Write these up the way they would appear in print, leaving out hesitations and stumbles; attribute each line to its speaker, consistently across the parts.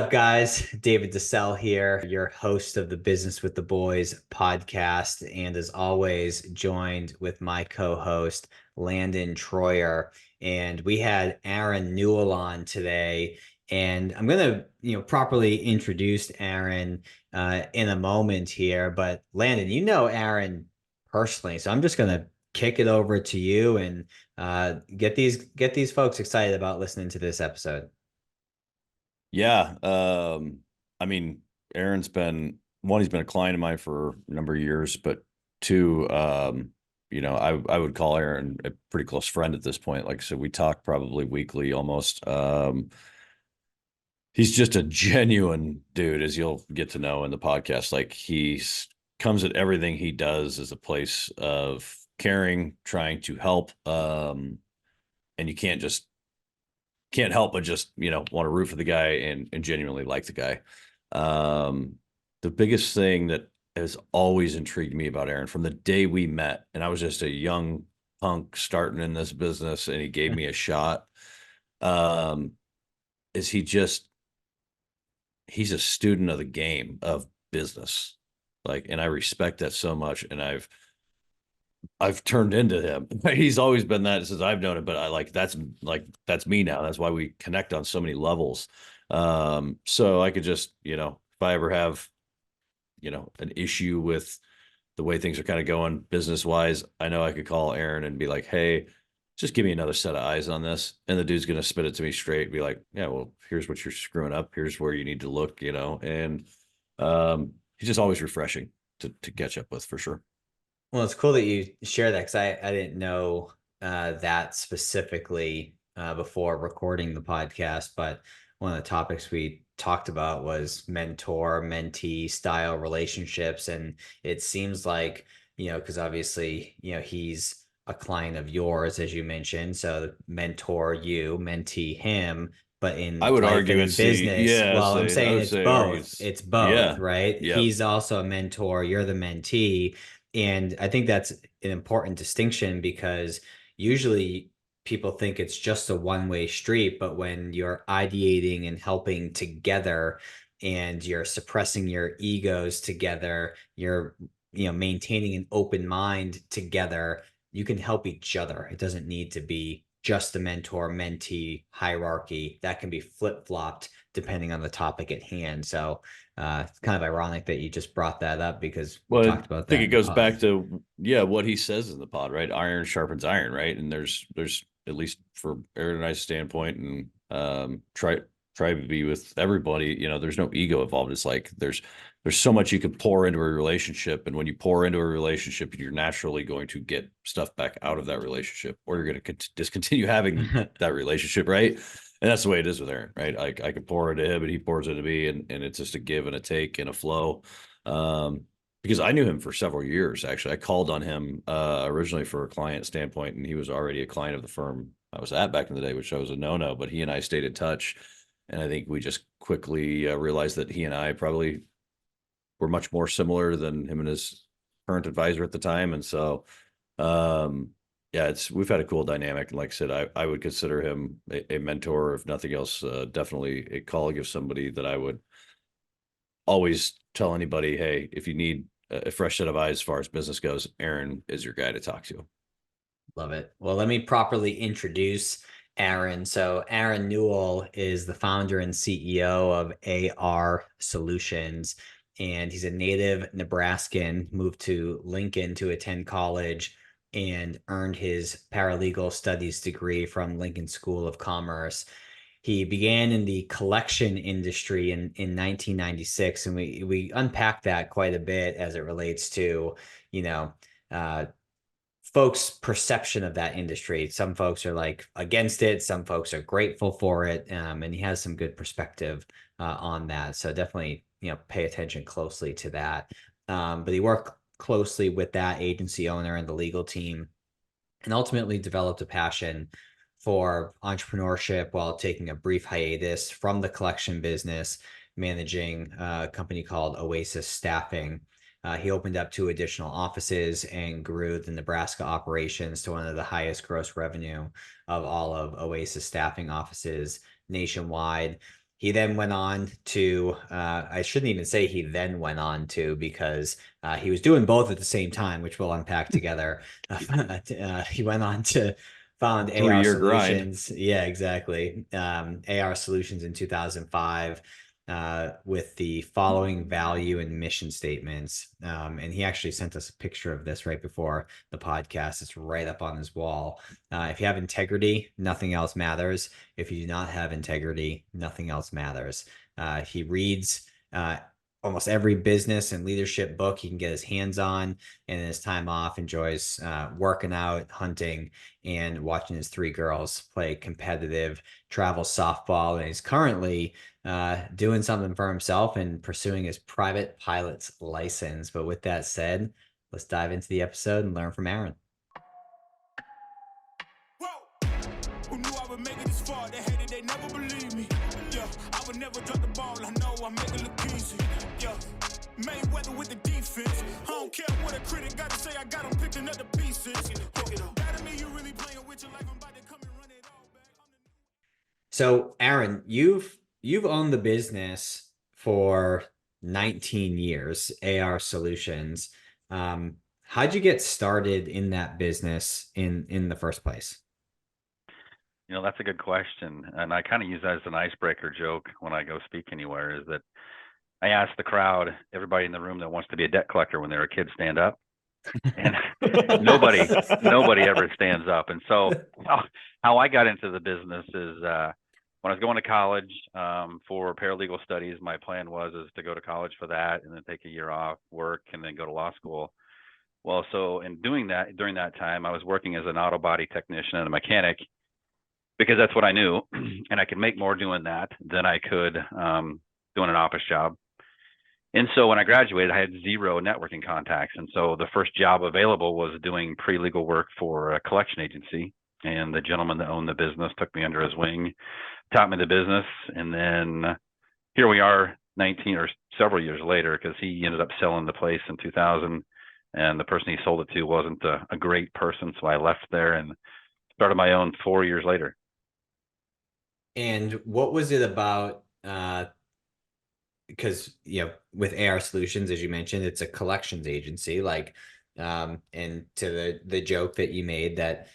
Speaker 1: up, guys? David DeSell here, your host of the Business with the Boys podcast. And as always, joined with my co-host, Landon Troyer. And we had Aaron Newell on today. And I'm going to, properly introduce Aaron in a moment here. But Landon, you know Aaron personally. So I'm just going to kick it over to you and get these folks excited about listening to this episode.
Speaker 2: Yeah. I mean, Aaron's been he's been a client of mine for a number of years, but two, I would call Aaron a pretty close friend at this point. Like I said, we talk probably weekly almost. He's just a genuine dude, as you'll get to know in the podcast. Like he's comes at everything he does as a place of caring, trying to help. And you can't help but just want to root for the guy and genuinely like the guy. The biggest thing that has always intrigued me about Aaron from the day we met, and I was just a young punk starting in this business, and he gave me a shot. Is he's a student of the game of business, and I respect that so much, and I've turned into him. He's always been that since I've known him, but that's me now. That's why we connect on so many levels. So I could just, if I ever have, an issue with the way things are kind of going business wise, I know I could call Aaron and be like, hey, just give me another set of eyes on this. And the dude's going to spit it to me straight, be like, yeah, well, here's what you're screwing up. Here's where you need to look, and he's just always refreshing to catch up with, for sure.
Speaker 1: Well, it's cool that you share that because I didn't know that specifically before recording the podcast. But one of the topics we talked about was mentor-mentee style relationships. And it seems like, because obviously, he's a client of yours, as you mentioned. So mentor you, mentee him. But in
Speaker 2: I would
Speaker 1: life and
Speaker 2: argue
Speaker 1: in business, well, I'm
Speaker 2: I
Speaker 1: saying
Speaker 2: would
Speaker 1: it's
Speaker 2: say
Speaker 1: both.
Speaker 2: argues.
Speaker 1: It's both,
Speaker 2: Yeah.
Speaker 1: right?
Speaker 2: Yep.
Speaker 1: He's also a mentor. You're the mentee. And I think that's an important distinction because usually people think it's just a one-way street, but when you're ideating and helping together and you're suppressing your egos together, you're maintaining an open mind together, you can help each other. It doesn't need to be just the mentor-mentee hierarchy. That can be flip-flopped depending on the topic at hand. So it's kind of ironic that you just brought that up because we
Speaker 2: Well, I
Speaker 1: talked about
Speaker 2: think
Speaker 1: that
Speaker 2: it
Speaker 1: in the
Speaker 2: goes
Speaker 1: pod.
Speaker 2: back to what he says in the pod, right? Iron sharpens iron, right? And there's at least for Aaron and I's standpoint, and try to be with everybody. There's no ego involved. It's like there's so much you can pour into a relationship, and when you pour into a relationship, you're naturally going to get stuff back out of that relationship, or you're going to discontinue having that relationship, right? And that's the way it is with Aaron, right? I can pour into him, and he pours into me, and it's just a give and a take and a flow. Because I knew him for several years. Actually, I called on him originally for a client standpoint, and he was already a client of the firm I was at back in the day, which was a no-no. But he and I stayed in touch, and I think we just quickly realized that he and I probably were much more similar than him and his current advisor at the time. And so, yeah, we've had a cool dynamic. And like I said, I would consider him a mentor, if nothing else, definitely a colleague of somebody that I would always tell anybody, hey, if you need a fresh set of eyes as far as business goes, Aaron is your guy to talk to.
Speaker 1: Love it. Well, let me properly introduce Aaron. So Aaron Newell is the founder and CEO of AR Solutions, and he's a native Nebraskan, moved to Lincoln to attend college and earned his paralegal studies degree from Lincoln School of Commerce. He began in the collection industry in 1996, and we unpacked that quite a bit as it relates to, you know, uh, folks' perception of that industry. Some folks are like against it, some folks are grateful for it, and he has some good perspective on that. So definitely, pay attention closely to that. But he worked closely with that agency owner and the legal team, and ultimately developed a passion for entrepreneurship while taking a brief hiatus from the collection business, managing a company called Oasis Staffing. He opened up 2 additional offices and grew the Nebraska operations to one of the highest gross revenue of all of Oasis Staffing offices nationwide. He then went on to, I shouldn't even say he then went on to, because he was doing both at the same time, which we'll unpack together. He went on to found AR
Speaker 2: 3-year grind.
Speaker 1: Solutions. Yeah, exactly. AR Solutions in 2005, with the following value and mission statements. And he actually sent us a picture of this right before the podcast. It's right up on his wall. If you have integrity, nothing else matters. If you do not have integrity, nothing else matters. He reads almost every business and leadership book he can get his hands on, and in his time off enjoys working out, hunting, and watching his 3 girls play competitive travel softball. And he's currently doing something for himself and pursuing his private pilot's license. But with that said, let's dive into the episode and learn from Aaron. Who knew I would make it this far? They hated, they never believed me. Yeah, I would never drop the ball. I know I make it look easy. Yeah, Mayweather with the defense. I don't care what a critic got to say. I got them picking up the pieces. That me, you really playing with your life. I'm about to come and run it all back. So, Aaron, you've owned the business for 19 years, AR Solutions. How'd you get started in that business in the first place?
Speaker 3: That's a good question. And I kind of use that as an icebreaker joke when I go speak anywhere, is that I ask the crowd, everybody in the room that wants to be a debt collector when they're a kid, stand up. And nobody ever stands up. And so how I got into the business is when I was going to college for paralegal studies, my plan was to go to college for that and then take a year off, work, and then go to law school. Well, so in doing that, during that time, I was working as an auto body technician and a mechanic, because that's what I knew, and I could make more doing that than I could doing an office job. And so when I graduated, I had 0 networking contacts. And so the first job available was doing pre-legal work for a collection agency. And the gentleman that owned the business took me under his wing, taught me the business. And then here we are 19 or several years later, because he ended up selling the place in 2000. And the person he sold it to wasn't a great person. So I left there and started my own 4 years later.
Speaker 1: And what was it about? Because with AR Solutions, as you mentioned, it's a collections agency. And to the joke that you made, that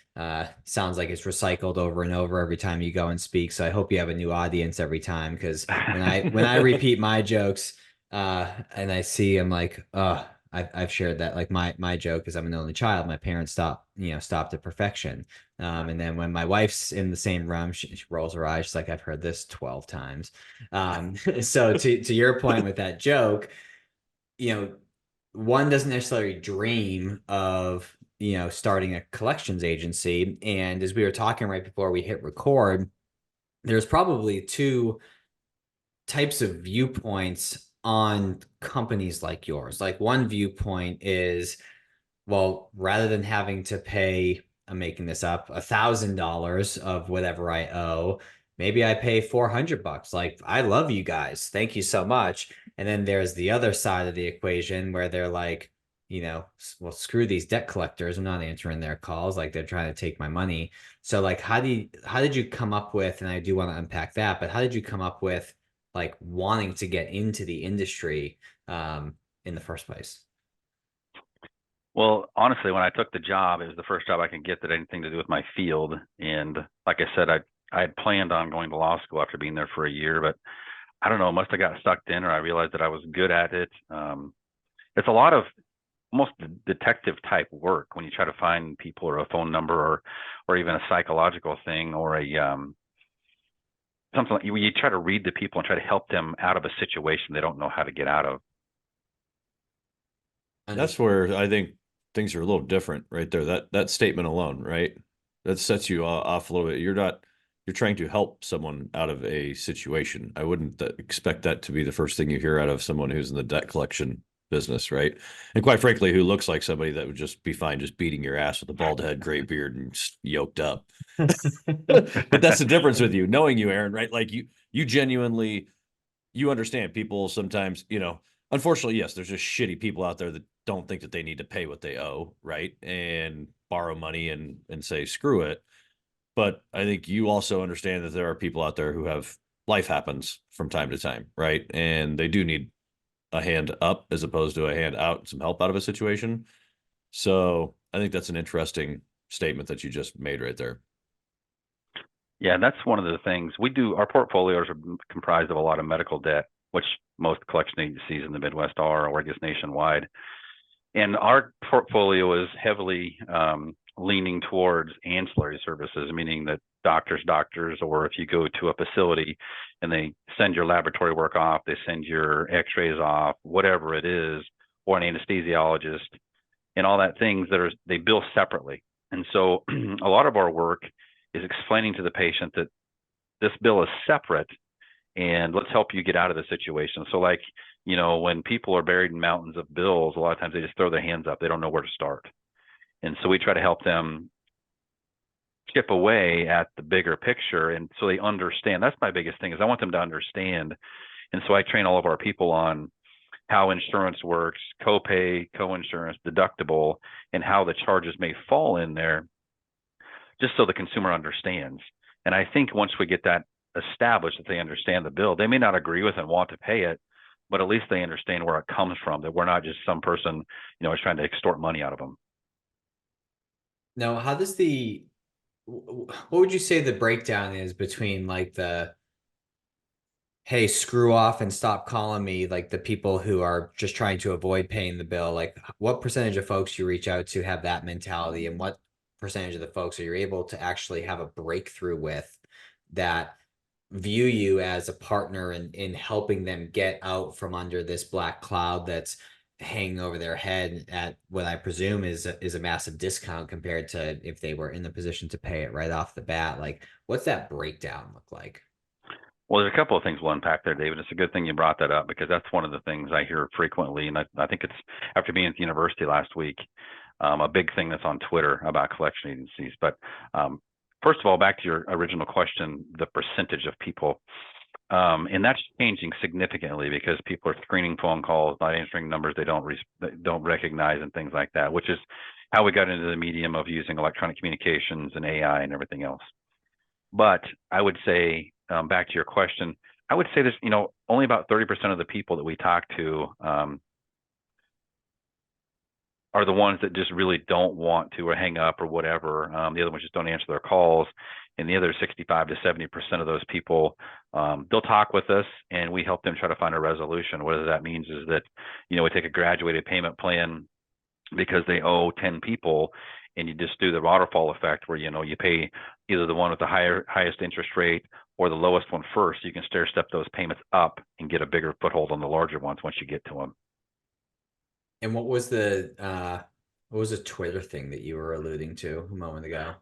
Speaker 1: sounds like it's recycled over and over every time you go and speak. So I hope you have a new audience every time, because when I repeat my jokes and I see, I'm like, oh, I've shared that. Like my joke is, I'm an only child. My parents stopped at perfection. And then when my wife's in the same room, she rolls her eyes. She's like, I've heard this 12 times. So to your point with that joke, one doesn't necessarily dream of, starting a collections agency. And as we were talking right before we hit record, there's probably 2 types of viewpoints on companies like yours. Like, one viewpoint is, well, rather than having to pay, I'm making this up, $1,000 of whatever I owe, maybe I pay $400. Like, I love you guys. Thank you so much. And then there's the other side of the equation where they're like, well, screw these debt collectors. I'm not answering their calls. Like, they're trying to take my money. So like, how did you come up with, and I do want to unpack that, but how did you come up with like wanting to get into the industry in the first place?
Speaker 3: Well, honestly, when I took the job, it was the first job I could get that had anything to do with my field. And like I said, I had planned on going to law school after being there for a year, but I don't know, must have got sucked in, or I realized that I was good at it. It's a lot of almost detective type work when you try to find people, or a phone number, or even a psychological thing, or a something like you try to read the people and try to help them out of a situation they don't know how to get out of.
Speaker 2: That's where I think things are a little different right there. That statement alone, right? That sets you off a little bit. You're trying to help someone out of a situation. I wouldn't expect that to be the first thing you hear out of someone who's in the debt collection business, right? And quite frankly, who looks like somebody that would just be fine just beating your ass with a bald head, gray beard, and yoked up. But that's the difference with you, knowing you, Aaron, right? Like you genuinely, you understand people sometimes, unfortunately, yes, there's just shitty people out there that don't think that they need to pay what they owe, right? And borrow money and say, screw it. But I think you also understand that there are people out there who have life happens from time to time, right? And they do need a hand up as opposed to a hand out, some help out of a situation. So I think that's an interesting statement that you just made right there.
Speaker 3: Yeah, that's one of the things we do. Our portfolios are comprised of a lot of medical debt, which most collection agencies in the Midwest are, or I guess nationwide. And our portfolio is heavily leaning towards ancillary services, meaning that doctors, or if you go to a facility and they send your laboratory work off, they send your x-rays off, whatever it is, or an anesthesiologist and all that things they bill separately. And so a lot of our work is explaining to the patient that this bill is separate and let's help you get out of the situation. So like, when people are buried in mountains of bills, a lot of times they just throw their hands up. They don't know where to start. And so we try to help them chip away at the bigger picture. And so they understand. That's my biggest thing is I want them to understand. And so I train all of our people on how insurance works, copay, co-insurance, deductible, and how the charges may fall in there, just so the consumer understands. And I think once we get that established, that they understand the bill, they may not agree with and want to pay it, but at least they understand where it comes from, that we're not just some person, is trying to extort money out of them.
Speaker 1: Now, what would you say the breakdown is between like hey, screw off and stop calling me, like the people who are just trying to avoid paying the bill? Like what percentage of folks you reach out to have that mentality, and what percentage of the folks are you able to actually have a breakthrough with that view you as a partner in helping them get out from under this black cloud that's hanging over their head at what I presume is a massive discount compared to if they were in the position to pay it right off the bat? Like, what's that breakdown look like?
Speaker 3: Well, there's a couple of things we'll unpack there, David. It's a good thing you brought that up because that's one of the things I hear frequently. And I think it's after being at the university last week, a big thing that's on Twitter about collection agencies. But first of all, back to your original question, the percentage of people. And that's changing significantly because people are screening phone calls, not answering numbers they don't recognize and things like that, which is how we got into the medium of using electronic communications and AI and everything else. But I would say, back to your question, I would say there's, only about 30% of the people that we talk to are the ones that just really don't want to or hang up or whatever. The other ones just don't answer their calls. And the other 65 to 70% of those people, they'll talk with us and we help them try to find a resolution. What that means is that, we take a graduated payment plan because they owe 10 people, and you just do the waterfall effect where, you pay either the one with the highest interest rate or the lowest one first. You can stair step those payments up and get a bigger foothold on the larger ones once you get to them.
Speaker 1: And what was the Twitter thing that you were alluding to a moment ago?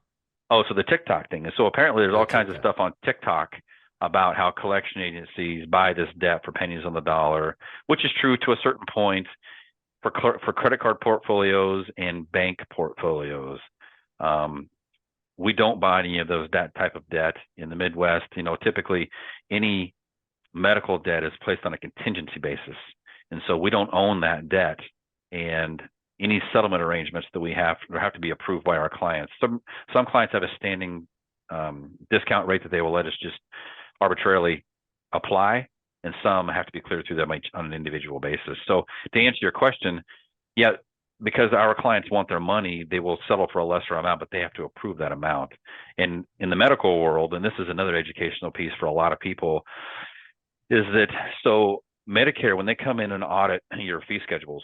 Speaker 3: Oh, so the TikTok thing. So apparently there's all kinds of stuff on TikTok about how collection agencies buy this debt for pennies on the dollar, which is true to a certain point for credit card portfolios and bank portfolios. We don't buy any of that type of debt in the Midwest. Typically any medical debt is placed on a contingency basis. And so we don't own that debt. And any settlement arrangements that we have to be approved by our clients. Some clients have a standing discount rate that they will let us just arbitrarily apply, and some have to be cleared through them on an individual basis. So to answer your question, yeah, because our clients want their money, they will settle for a lesser amount, but they have to approve that amount. And in the medical world, and this is another educational piece for a lot of people, is that so Medicare, when they come in and audit your fee schedules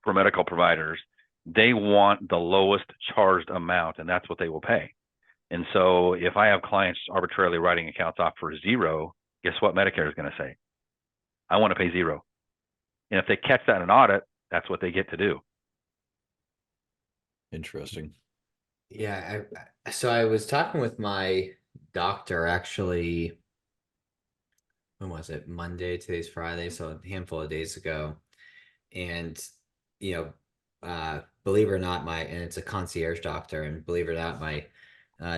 Speaker 3: for medical providers, they want the lowest charged amount, and that's what they will pay. And so if I have clients arbitrarily writing accounts off for zero, guess what Medicare is going to say? I want to pay zero. And if they catch that in an audit, that's what they get to do.
Speaker 2: Interesting.
Speaker 1: Yeah. So I was talking with my doctor actually, when was it? Monday, today's Friday, so a handful of days ago. And, believe it or not, and it's a concierge doctor, and believe it or not, my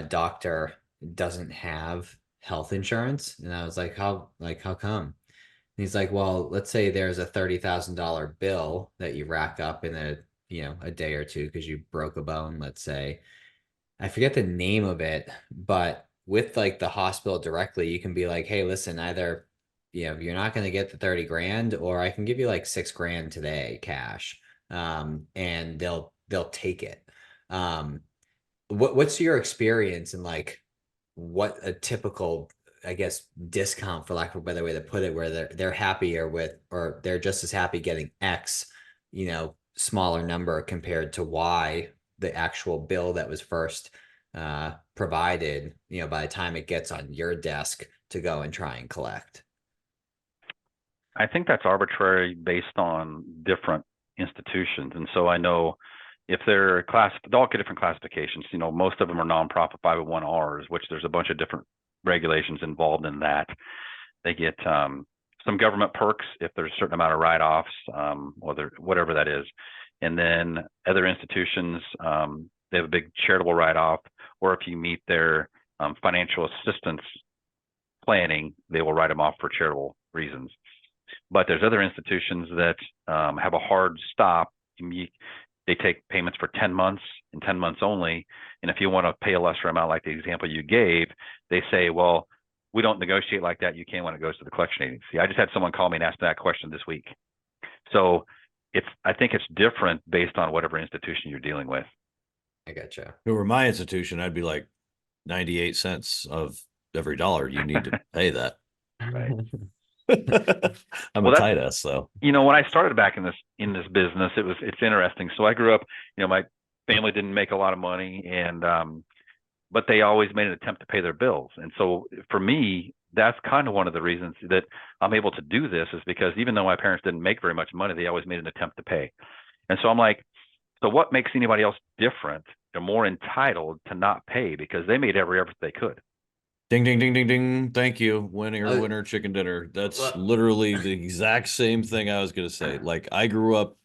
Speaker 1: doctor doesn't have health insurance. And I was like, how come? And he's like, well, let's say there's a $30,000 bill that you rack up in a day or two because you broke a bone, let's say. I forget the name of it, but with like the hospital directly, you can be like, hey, listen, either, you're not going to get the 30 grand, or I can give you like 6 grand today cash. And they'll take it. Um, what's your experience in like what a typical, I guess, discount, for lack of a better way to put it, where they're happier with, or they're just as happy getting X, smaller number compared to Y, the actual bill that was first provided, by the time it gets on your desk to go and try and collect.
Speaker 3: I think that's arbitrary based on different institutions. And so I know if they're they all get different classifications. Most of them are nonprofit 501Rs, which there's a bunch of different regulations involved in that. They get some government perks if there's a certain amount of write-offs, or whatever that is. And then other institutions, they have a big charitable write-off, or if you meet their financial assistance planning, they will write them off for charitable reasons. But there's other institutions that have a hard stop. They take payments for 10 months and 10 months only. And if you want to pay a lesser amount, like the example you gave, they say, well, we don't negotiate like that. You can when it goes to the collection agency. I just had someone call me and ask that question this week. So I think it's different based on whatever institution you're dealing with.
Speaker 1: I gotcha.
Speaker 2: If it were my institution, I'd be like 98 cents of every dollar you need to pay that.
Speaker 3: Right.
Speaker 2: I'm a tight ass though.
Speaker 3: When I started back in this business, it's interesting. So I grew up, my family didn't make a lot of money, and but they always made an attempt to pay their bills. And so for me, that's kind of one of the reasons that I'm able to do this, is because even though my parents didn't make very much money, they always made an attempt to pay. And so I'm like, so what makes anybody else different? They're more entitled to not pay because they made every effort they could.
Speaker 2: Ding, ding, ding, ding, ding. Thank you. Winner, chicken dinner. That's literally the exact same thing I was going to say. Like, I grew up,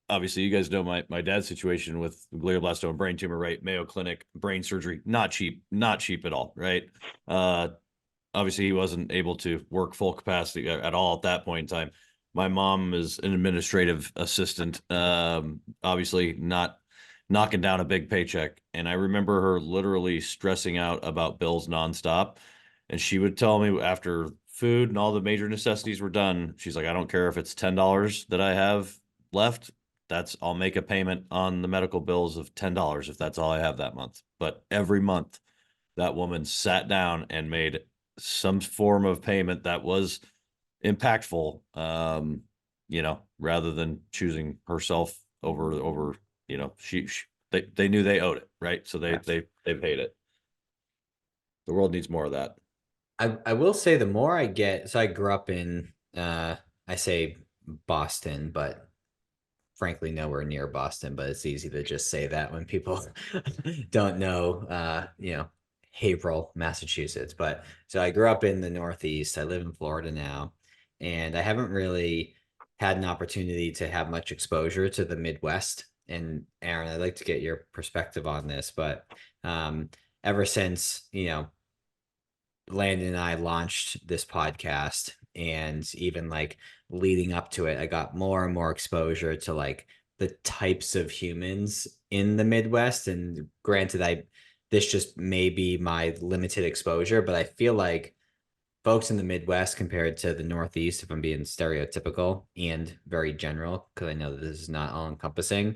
Speaker 2: obviously, you guys know my dad's situation with glioblastoma brain tumor, right? Mayo Clinic, brain surgery, not cheap at all, right? Obviously, he wasn't able to work full capacity at all at that point in time. My mom is an administrative assistant, obviously not knocking down a big paycheck. And I remember her literally stressing out about bills nonstop. And she would tell me after food and all the major necessities were done, she's like, I don't care if it's $10 that I have left. I'll make a payment on the medical bills of $10 if that's all I have that month. But every month, that woman sat down and made some form of payment that was impactful, rather than choosing herself over, they knew they owed it, right? So they paid it. The world needs more of that.
Speaker 1: I will say, the more I get, so I grew up in, I say Boston, but frankly nowhere near Boston, but it's easy to just say that when people don't know, Haverhill, Massachusetts. But so I grew up in the Northeast. I live in Florida now, and I haven't really had an opportunity to have much exposure to the Midwest. And Aaron, I'd like to get your perspective on this, but ever since, Landon and I launched this podcast, and even like leading up to it, I got more and more exposure to like the types of humans in the Midwest. And granted, this just may be my limited exposure, but I feel like folks in the Midwest compared to the Northeast, if I'm being stereotypical and very general, because I know that this is not all encompassing,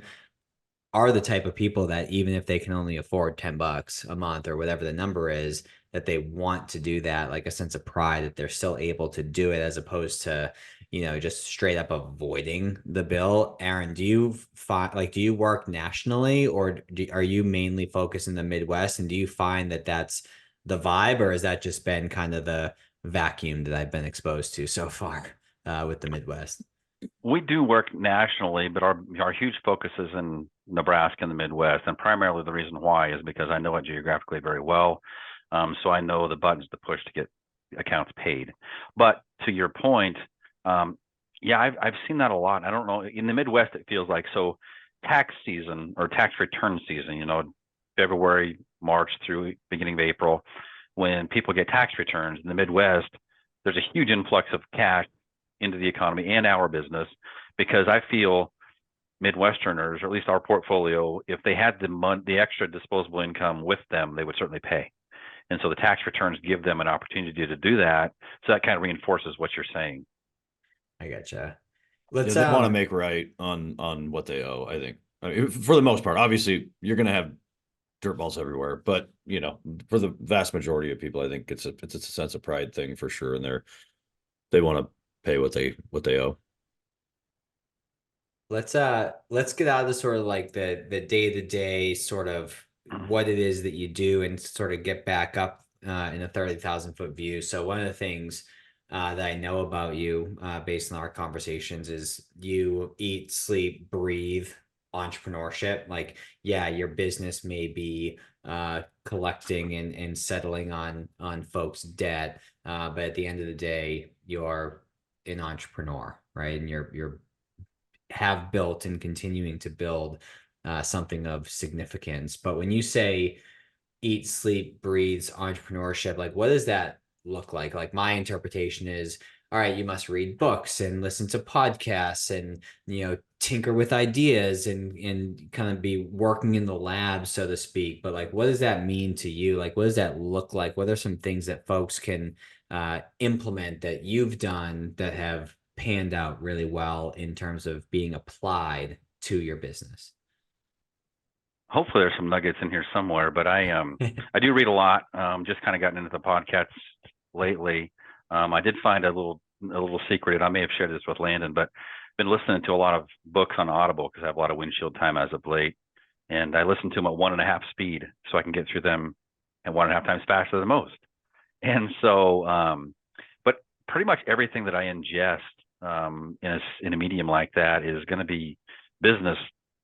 Speaker 1: are the type of people that even if they can only afford $10 a month or whatever the number is, that they want to do that, like a sense of pride that they're still able to do it, as opposed to, just straight up avoiding the bill. Aaron, do you work nationally, or are you mainly focused in the Midwest? And do you find that that's the vibe, or has that just been kind of the vacuum that I've been exposed to so far with the Midwest?
Speaker 3: We do work nationally, but our huge focus is in Nebraska and the Midwest. And primarily the reason why is because I know it geographically very well. So I know the buttons to push to get accounts paid. But to your point, I've seen that a lot. I don't know, in the Midwest, it feels like, so tax season or tax return season, February, March through beginning of April, when people get tax returns in the Midwest, there's a huge influx of cash into the economy and our business, because I feel Midwesterners, or at least our portfolio, if they had the extra disposable income with them, they would certainly pay. And so the tax returns give them an opportunity to do that. So that kind of reinforces what you're saying.
Speaker 1: I gotcha.
Speaker 2: Yeah,
Speaker 1: Let's
Speaker 2: they want to make right on what they owe, I think. I mean, for the most part, obviously you're going to have dirt balls everywhere, but you know, for the vast majority of people, I think it's a sense of pride thing for sure, and they want to pay what they owe.
Speaker 1: let's get out of the sort of like the day-to-day sort of what it is that you do and sort of get back up in a 30,000-foot view. So one of the things that I know about you based on our conversations is you eat, sleep, breathe entrepreneurship. Like, yeah, your business may be collecting and settling on folks' debt, but at the end of the day, you're an entrepreneur, right? And you're have built and continuing to build something of significance. But when you say eat, sleep, breathes entrepreneurship, like what does that look like? Like my interpretation is, all right, you must read books and listen to podcasts and, you know, tinker with ideas and kind of be working in the lab, so to speak. But like, what does that mean to you? Like, what does that look like? What are some things that folks can implement that you've done that have panned out really well in terms of being applied to your business?
Speaker 3: Hopefully there's some nuggets in here somewhere, but I do read a lot. Just kind of gotten into the podcasts lately. I did find a little secret, and I may have shared this with Landon, but been listening to a lot of books on Audible because I have a lot of windshield time as of late, and I listen to them at 1.5 speed so I can get through them at 1.5 times faster than most. And so, but pretty much everything that I ingest in a medium like that is going to be business.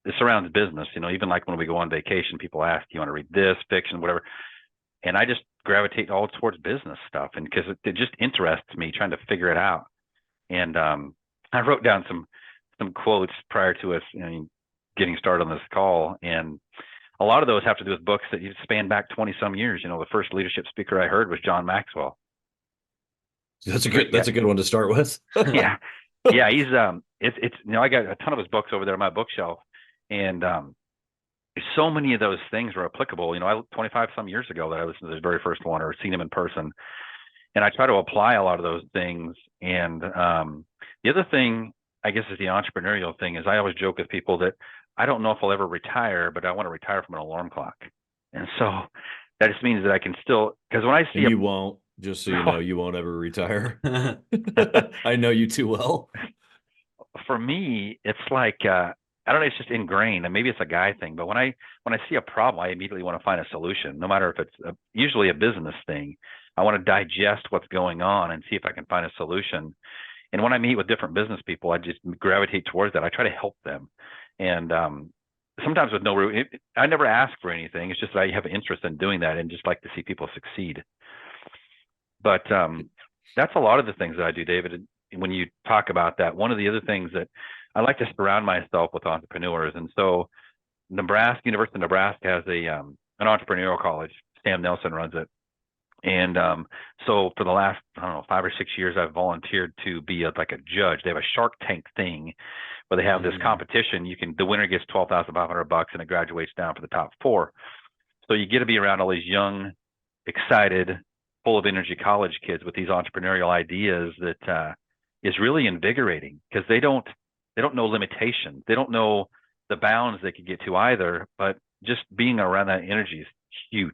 Speaker 3: It surrounds business. You know, even like when we go on vacation, people ask, "Do you want to read this, fiction, whatever?" And I just gravitate all towards business stuff, and because it just interests me trying to figure it out. And I wrote down some quotes prior to us, you know, getting started on this call, and a lot of those have to do with books that you span back 20 some years. You know, the first leadership speaker I heard was John Maxwell.
Speaker 2: That's a good one to start with.
Speaker 3: Yeah. Yeah. He's, it's, you know, I got a ton of his books over there on my bookshelf, and so many of those things were applicable. You know, 25 some years ago that I listened to his very first one or seen him in person, and I try to apply a lot of those things. And the other thing, I guess, is the entrepreneurial thing is I always joke with people that I don't know if I'll ever retire, but I want to retire from an alarm clock. And so that just means that I can still, because when I see
Speaker 2: you won't, just so you know, you won't ever retire.
Speaker 1: I
Speaker 2: I know you too well.
Speaker 3: For me, it's like I don't know, it's just ingrained, and maybe it's a guy thing. But when I see a problem, I immediately want to find a solution, no matter if it's usually a business thing. I want to digest what's going on and see if I can find a solution. And when I meet with different business people, I just gravitate towards that. I try to help them, and sometimes with no, I never ask for anything. It's just that I have an interest in doing that and just like to see people succeed. But that's a lot of the things that I do, David. When you talk about that, one of the other things that I like to surround myself with entrepreneurs. And so University of Nebraska has an entrepreneurial college. Sam Nelson runs it. And so for the last, I don't know, 5 or 6 years, I've volunteered to be like a judge. They have a Shark Tank thing where they have this competition. The winner gets $12,500 and it graduates down for the top 4. So you get to be around all these young, excited, full of energy college kids with these entrepreneurial ideas that is really invigorating because they don't know limitations. They don't know the bounds they could get to either, but just being around that energy is huge.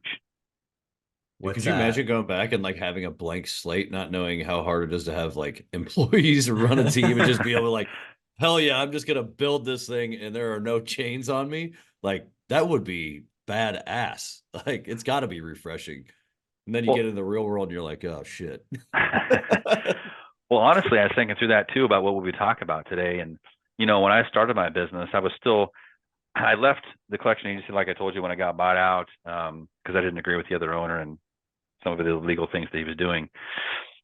Speaker 2: Could you imagine going back and like having a blank slate, not knowing how hard it is to have like employees run a team and just be able to like, hell yeah, I'm just going to build this thing and there are no chains on me. Like that would be badass. Like it's got to be refreshing. And then you get in the real world and you're like, oh shit.
Speaker 3: Well, honestly, I was thinking through that too about what we'll be talking about today. And, you know, when I started my business, I left the collection agency, like I told you, when I got bought out, because I didn't agree with the other owner and some of the illegal things that he was doing.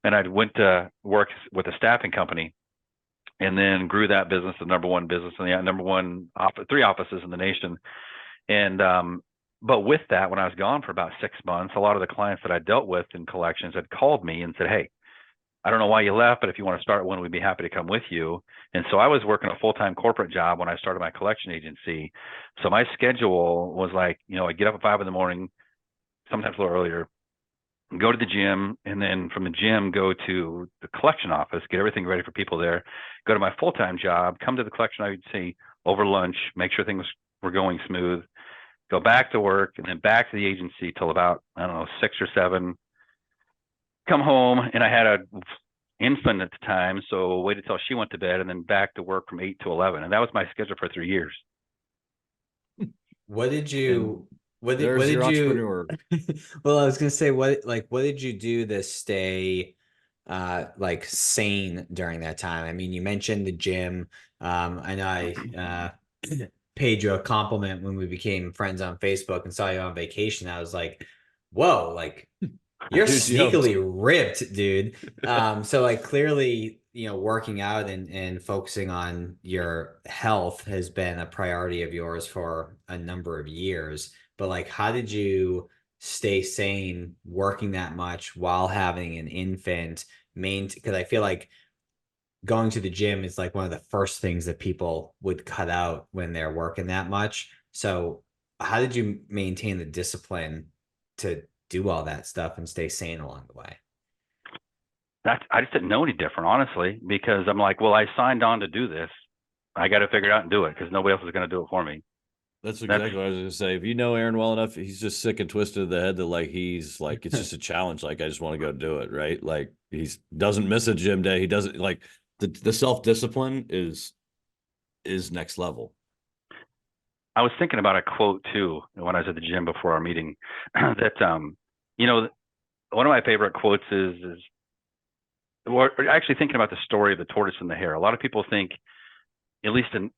Speaker 3: And I went to work with a staffing company and then grew that business, the number one business in the number one 3 offices in the nation. And, but with that, when I was gone for about 6 months, a lot of the clients that I dealt with in collections had called me and said, "Hey, I don't know why you left, but if you want to start one, we'd be happy to come with you." And so I was working a full-time corporate job when I started my collection agency. So my schedule was like, you know, I get up at 5 in the morning, sometimes a little earlier, go to the gym, and then from the gym, go to the collection office, get everything ready for people there, go to my full-time job, come to the collection, I would say over lunch, make sure things were going smooth, go back to work, and then back to the agency till about, I don't know, 6 or 7, come home, and I had a infant at the time, so waited till she went to bed, and then back to work from 8 to 11. And that was my schedule for 3 years.
Speaker 1: What did you, what
Speaker 2: There's
Speaker 1: did
Speaker 2: your
Speaker 1: you,
Speaker 2: entrepreneur.
Speaker 1: well, I was gonna say, what did you do to stay like sane during that time? I mean, you mentioned the gym. I know I paid you a compliment when we became friends on Facebook and saw you on vacation. I was like, whoa, like you're
Speaker 2: Dude,
Speaker 1: sneakily ripped, dude. So like clearly, working out and focusing on your health has been a priority of yours for a number of years. But like, how did you stay sane working that much while having an infant? Because I feel like going to the gym is like one of the first things that people would cut out when they're working that much. So how did you maintain the discipline to do all that stuff and stay sane along the way?
Speaker 3: I just didn't know any different, honestly, because I'm like, well, I signed on to do this. I got to figure it out and do it because nobody else is going to do it for me.
Speaker 2: That's exactly what I was gonna say. If you know Aaron well enough, he's just sick and twisted in the head that like he's like it's just a challenge. Like I just want to go do it, right? Like he's doesn't miss a gym day. He doesn't like the self-discipline is next level.
Speaker 3: I was thinking about a quote too when I was at the gym before our meeting that one of my favorite quotes is we're actually thinking about the story of the tortoise and the hare. A lot of people think, at least in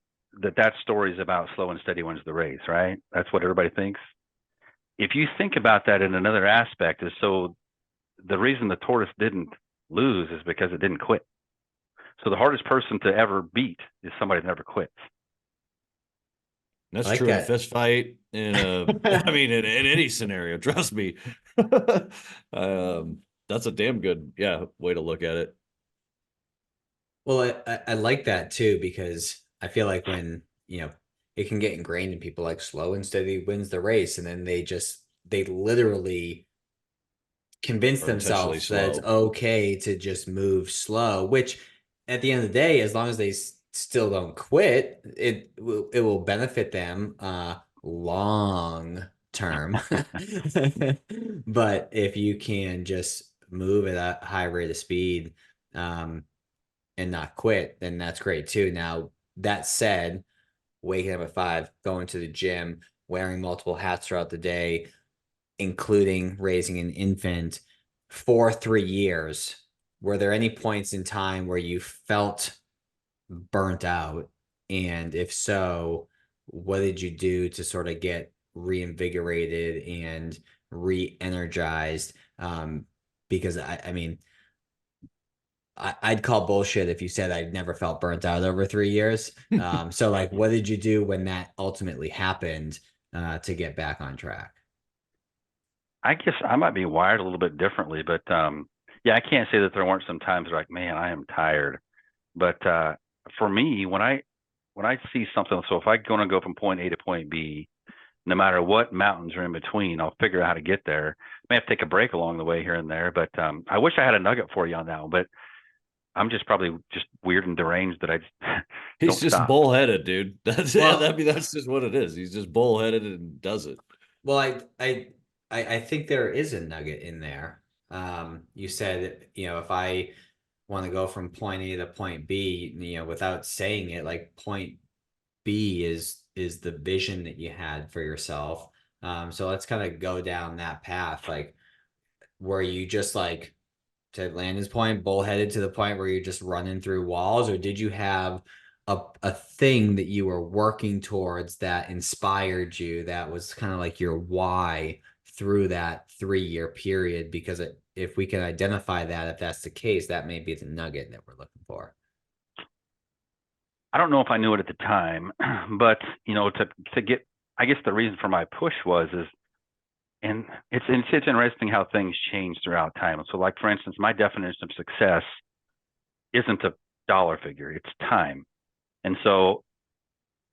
Speaker 3: that story is about slow and steady wins the race, right? That's what everybody thinks. If you think about that in another aspect, is so the reason the tortoise didn't lose is because it didn't quit. So the hardest person to ever beat is somebody that never quits.
Speaker 2: That's
Speaker 1: I like
Speaker 2: true in a
Speaker 1: that.
Speaker 2: fist fight, in in any scenario. Trust me. That's a damn good, way to look at it.
Speaker 1: Well, I like that too, because I feel like when, it can get ingrained in people like slow and steady wins the race. And then they literally convince
Speaker 2: Or intentionally
Speaker 1: themselves that it's
Speaker 2: slow.
Speaker 1: okay to just move slow, which at the end of the day, as long as they still don't quit, it will benefit them long term. But if you can just move at a high rate of speed, and not quit, then that's great too. Now, that said, waking up at 5, going to the gym, wearing multiple hats throughout the day, including raising an infant for 3 years, were there any points in time where you felt burnt out? And if so, what did you do to sort of get reinvigorated and re-energized? Because I mean, I'd call bullshit if you said I'd never felt burnt out over 3 years. So like, what did you do when that ultimately happened to get back on track?
Speaker 3: I guess I might be wired a little bit differently, but yeah, I can't say that there weren't some times where like, man, I am tired. But for me, when I see something, so if I'm going to go from point A to point B, no matter what mountains are in between, I'll figure out how to get there. I may have to take a break along the way here and there, but I wish I had a nugget for you on that one. But I'm just probably just weird and deranged that I just
Speaker 2: He's
Speaker 3: don't
Speaker 2: just
Speaker 3: stop.
Speaker 2: bullheaded, dude. That's
Speaker 1: Well,
Speaker 2: that's just what it is. He's just bullheaded and does it.
Speaker 1: Well, I think there is a nugget in there. You said, if I want to go from point A to point B, without saying it, like point B is the vision that you had for yourself. So let's kind of go down that path. Like, were you just like, to Landon's point, bullheaded to the point where you're just running through walls, or did you have a thing that you were working towards that inspired you, that was kind of like your why through that 3-year period? Because if we can identify that, if that's the case, that may be the nugget that we're looking for.
Speaker 3: I don't know if I knew it at the time, but to get, I guess the reason for my push is, and it's interesting how things change throughout time. So like, for instance, my definition of success isn't a dollar figure, it's time. And so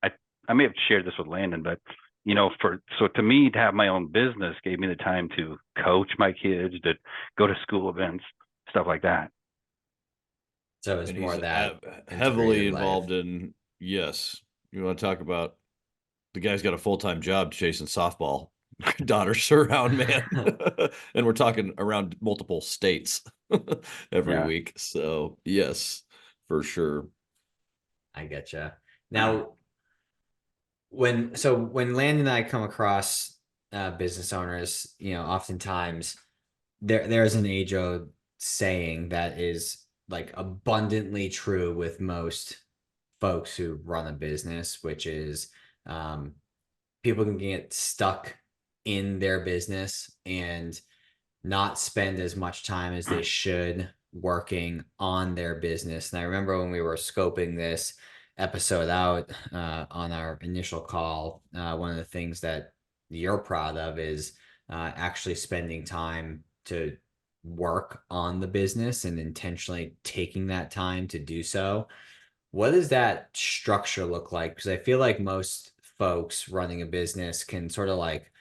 Speaker 3: I may have shared this with Landon, but so to me, to have my own business gave me the time to coach my kids, to go to school events, stuff like that.
Speaker 1: So it's
Speaker 2: And
Speaker 1: more
Speaker 2: he's
Speaker 1: of that
Speaker 2: heavily
Speaker 1: integrated life.
Speaker 2: involved in, yes. You want to talk about the guy's got a full-time job chasing softball daughters around, man. And we're talking around multiple states every
Speaker 3: Yeah.
Speaker 2: week. So yes, for sure.
Speaker 1: I getcha. Now, when Landon and I come across business owners, oftentimes there's an age-old saying that is like abundantly true with most folks who run a business, which is um, people can get stuck in their business and not spend as much time as they should working on their business. And I remember when we were scoping this episode out on our initial call, one of the things that you're proud of is actually spending time to work on the business and intentionally taking that time to do so. What does that structure look like? Because I feel like most folks running a business can sort of like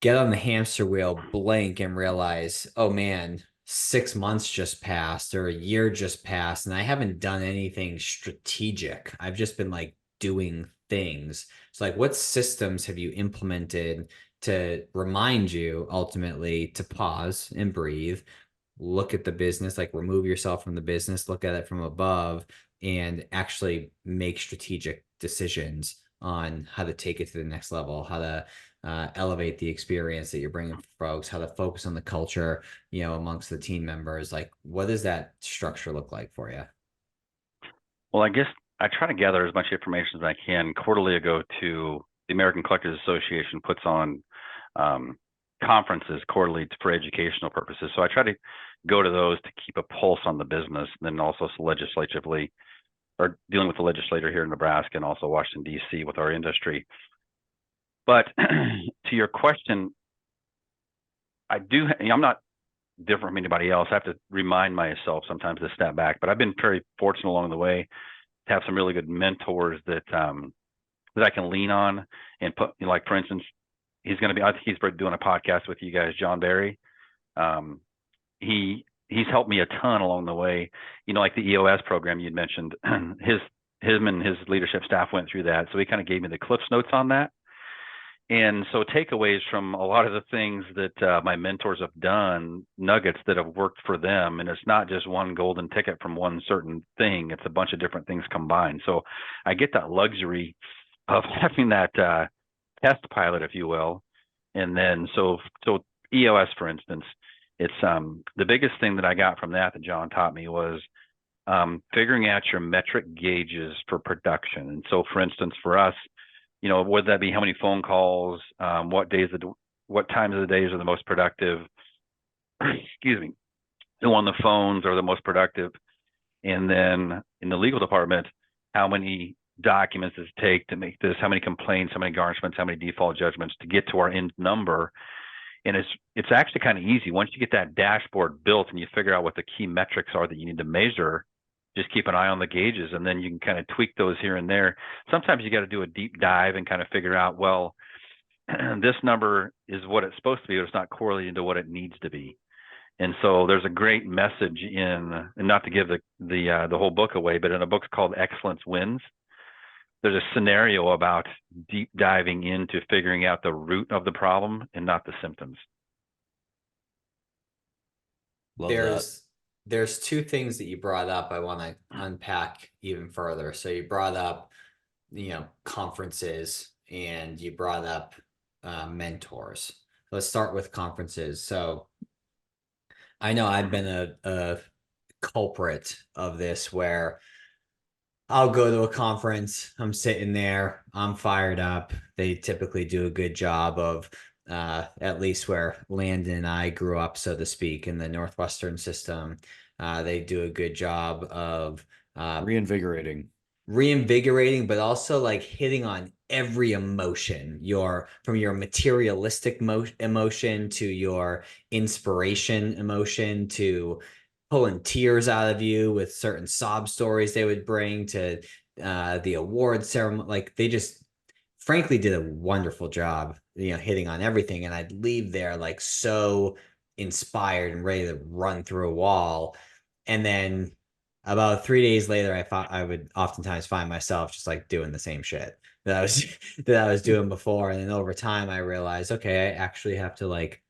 Speaker 1: get on the hamster wheel, blink, and realize, oh man, 6 months just passed or a year just passed, and I haven't done anything strategic. I've just been like doing things. So, like, what systems have you implemented to remind you ultimately to pause and breathe, look at the business, like remove yourself from the business, look at it from above, and actually make strategic decisions on how to take it to the next level, how to elevate the experience that you're bringing for folks, how to focus on the culture, amongst the team members. Like, what does that structure look like for you?
Speaker 3: Well, I guess I try to gather as much information as I can. Quarterly, I go to the American Collectors Association puts on conferences quarterly for educational purposes. So I try to go to those to keep a pulse on the business, and then also legislatively, or dealing with the legislator here in Nebraska and also Washington, D.C. with our industry. But to your question, I'm not different from anybody else. I have to remind myself sometimes to step back, but I've been very fortunate along the way to have some really good mentors that I can lean on and put, like, for instance, I think he's doing a podcast with you guys, John Barry. He's helped me a ton along the way. Like the EOS program you'd mentioned, him and his leadership staff went through that. So he kind of gave me the Cliffs Notes on that. And so takeaways from a lot of the things that my mentors have done, nuggets that have worked for them. And it's not just one golden ticket from one certain thing. It's a bunch of different things combined. So I get that luxury of having that test pilot, if you will. And then so EOS, for instance, it's the biggest thing that I got from that John taught me was figuring out your metric gauges for production. And so, for instance, for us, would that be how many phone calls, what times of the days are the most productive? Excuse me. Who on the phones are the most productive? And then in the legal department, how many documents does it take to make this? How many complaints? How many garnishments? How many default judgments to get to our end number? And it's actually kind of easy once you get that dashboard built and you figure out what the key metrics are that you need to measure. Just keep an eye on the gauges, and then you can kind of tweak those here and there. Sometimes you got to do a deep dive and kind of figure out, well, this number is what it's supposed to be, but it's not correlating to what it needs to be. And so there's a great message and not to give the whole book away, but in a book called Excellence Wins, there's a scenario about deep diving into figuring out the root of the problem and not the symptoms.
Speaker 2: Love that.
Speaker 1: There's two things that you brought up I want to unpack even further. So you brought up, conferences, and you brought up mentors. Let's start with conferences. So I know I've been a culprit of this where I'll go to a conference, I'm sitting there, I'm fired up. They typically do a good job of at least where Landon and I grew up, so to speak, in the Northwestern system. They do a good job of
Speaker 2: Reinvigorating,
Speaker 1: but also like hitting on every emotion, from your materialistic emotion to your inspiration emotion to pulling tears out of you with certain sob stories they would bring to the award ceremony. Like, they just frankly did a wonderful job, hitting on everything. And I'd leave there like so inspired and ready to run through a wall. And then about 3 days later, I would oftentimes find myself just like doing the same shit that I was that I was doing before. And then over time I realized, okay, I actually have to like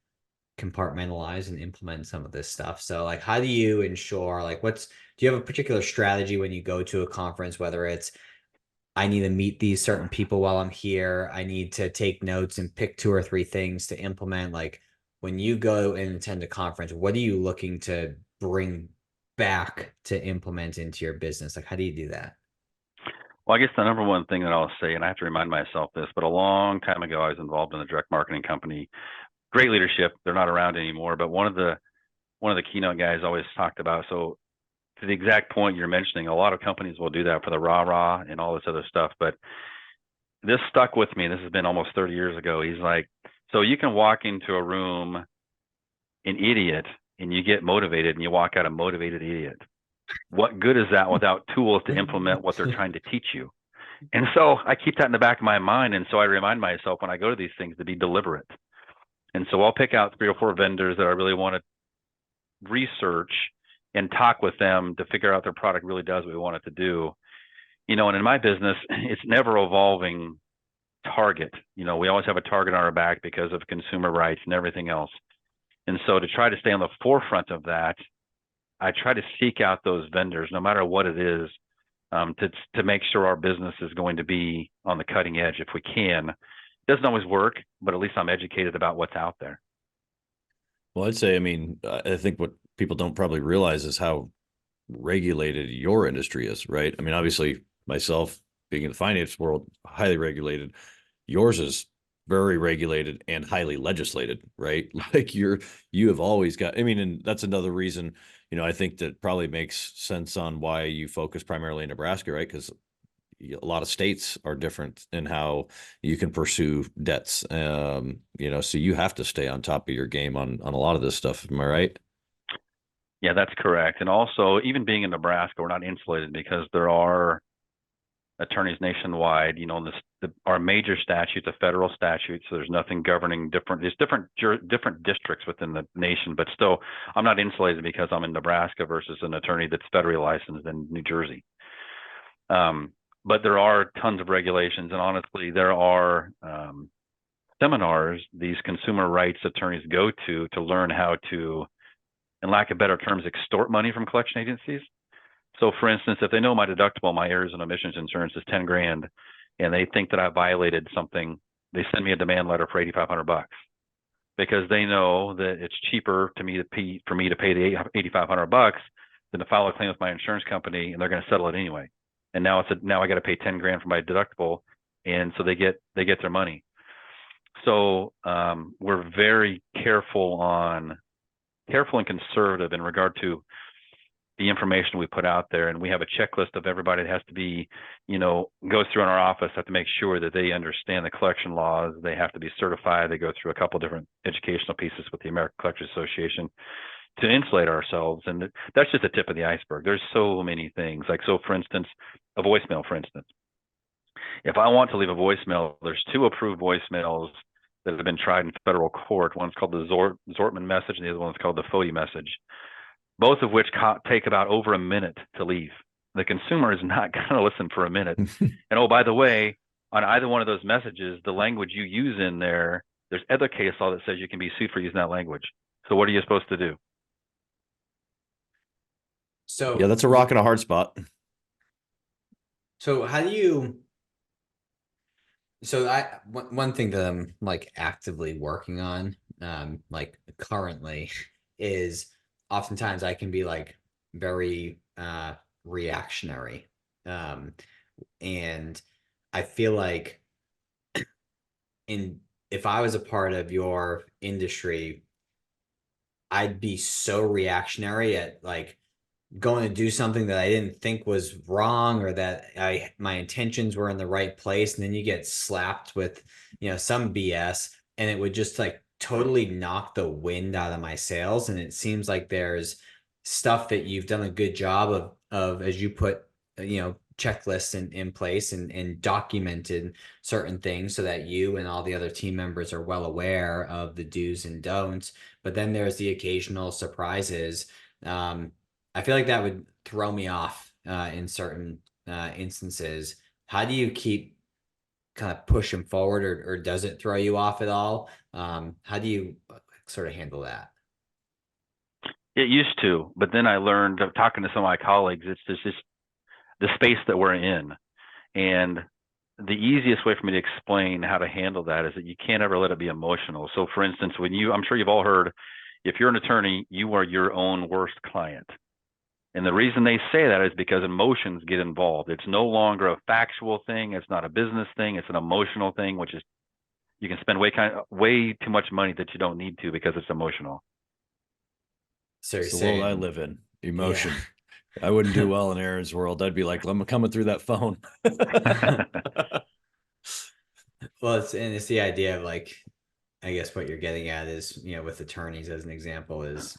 Speaker 1: compartmentalize and implement some of this stuff. So like how do you ensure like do you have a particular strategy when you go to a conference, whether it's I need to meet these certain people while I'm here, I need to take notes and pick 2 or 3 things to implement? Like when you go and attend a conference, what are you looking to bring back to implement into your business? Like how do you do that?
Speaker 3: Well, I guess the number one thing that I'll say, and I have to remind myself this, but a long time ago, I was involved in a direct marketing company. Great leadership. They're not around anymore, but one of the keynote guys always talked about. So to the exact point you're mentioning, a lot of companies will do that for the rah-rah and all this other stuff. But this stuck with me. This has been almost 30 years ago. He's like, so you can walk into a room, an idiot, and you get motivated and you walk out a motivated idiot. What good is that without tools to implement what they're trying to teach you? And so I keep that in the back of my mind. And so I remind myself when I go to these things to be deliberate. And so I'll pick out 3 or 4 vendors that I really want to research and talk with them to figure out their product really does what we want it to do. And in my business, it's never evolving target. We always have a target on our back because of consumer rights and everything else. And so to try to stay on the forefront of that, I try to seek out those vendors, no matter what it is, to make sure our business is going to be on the cutting edge if we can. It doesn't always work, but at least I'm educated about what's out there.
Speaker 2: Well, I'd say, I think what people don't probably realize is how regulated your industry is, right? Obviously, myself being in the finance world, highly regulated. Yours is very regulated and highly legislated, right? Like you have always got, and that's another reason, I think that probably makes sense on why you focus primarily in Nebraska, right? Because a lot of states are different in how you can pursue debts. So you have to stay on top of your game on a lot of this stuff. Am I right?
Speaker 3: Yeah, that's correct. And also, even being in Nebraska, we're not insulated because there are attorneys nationwide. Our major statutes, a federal statute, so there's nothing governing different. There's different districts within the nation, but still, I'm not insulated because I'm in Nebraska versus an attorney that's federally licensed in New Jersey. But there are tons of regulations, and honestly, there are seminars these consumer rights attorneys go to learn how to, in lack of better terms, extort money from collection agencies. So for instance, if they know my deductible, my errors and omissions insurance is 10 grand, and they think that I violated something, they send me a demand letter for $8,500 because they know that it's cheaper for me to pay the $8,500 than to file a claim with my insurance company, and they're going to settle it anyway. And now I got to pay 10 grand for my deductible. And so they get their money. So we're very careful and conservative in regard to the information we put out there. And we have a checklist of everybody that has to be, goes through in our office, have to make sure that they understand the collection laws. They have to be certified. They go through a couple different educational pieces with the American Collectors Association to insulate ourselves. And that's just the tip of the iceberg. There's so many things. Like, so for instance, a voicemail, for instance. If I want to leave a voicemail, there's 2 approved voicemails that have been tried in federal court. One's called the Zortman message, and the other one's called the Fody message, both of which take about over a minute to leave. The consumer is not going to listen for a minute. And oh, by the way, on either one of those messages, the language you use in there, there's other case law that says you can be sued for using that language. So what are you supposed to do?
Speaker 1: So
Speaker 2: yeah, that's a rock and a hard spot.
Speaker 1: So how do you? So one thing that I'm like actively working on, like currently, is oftentimes I can be like very reactionary, and I feel like if I was a part of your industry, I'd be so reactionary at like going to do something that I didn't think was wrong, or that my intentions were in the right place, and then you get slapped with some BS, and it would just like totally knock the wind out of my sails. And it seems like there's stuff that you've done a good job of as you put checklists in place and documented certain things so that you and all the other team members are well aware of the do's and don'ts. But then there's the occasional surprises. I feel like that would throw me off in certain instances. How do you keep kind of pushing forward, or does it throw you off at all? How do you sort of handle that?
Speaker 3: It used to, but then I learned talking to some of my colleagues, it's just the space that we're in. And the easiest way for me to explain how to handle that is that you can't ever let it be emotional. So for instance, I'm sure you've all heard, if you're an attorney, you are your own worst client. And the reason they say that is because emotions get involved. It's no longer a factual thing. It's not a business thing. It's an emotional thing, which is you can spend way too much money that you don't need to because it's emotional.
Speaker 1: So you're
Speaker 2: It's the world I
Speaker 1: saying,
Speaker 2: live in. Emotion.
Speaker 1: yeah.
Speaker 2: I wouldn't do well in Aaron's world. I'd be like, I'm coming through that phone.
Speaker 1: Well, it's the idea of like, I guess what you're getting at is, with attorneys as an example is,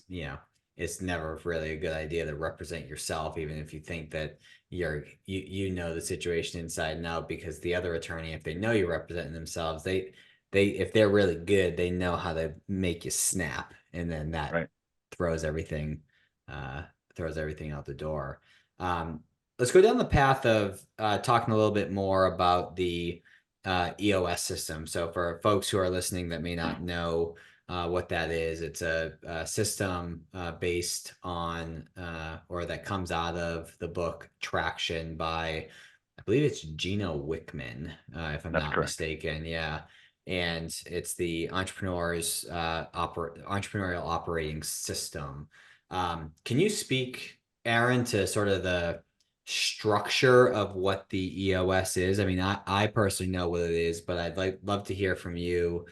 Speaker 1: it's never really a good idea to represent yourself, even if you think that you know the situation inside and out, because the other attorney, if they know you're representing themselves, they if they're really good, they know how to make you snap, and then that
Speaker 3: Right.
Speaker 1: throws everything out the door. Let's go down the path of talking a little bit more about the EOS system. So for folks who are listening that may not know what that is, it's a system based on or that comes out of the book Traction by, I believe it's Gino Wickman, if I'm
Speaker 3: That's
Speaker 1: not
Speaker 3: correct.
Speaker 1: mistaken. Yeah. And it's the entrepreneurial operating system. Can you speak, Aaron, to sort of the structure of what the EOS is? I mean, I personally know what it is, but I'd love to hear from you,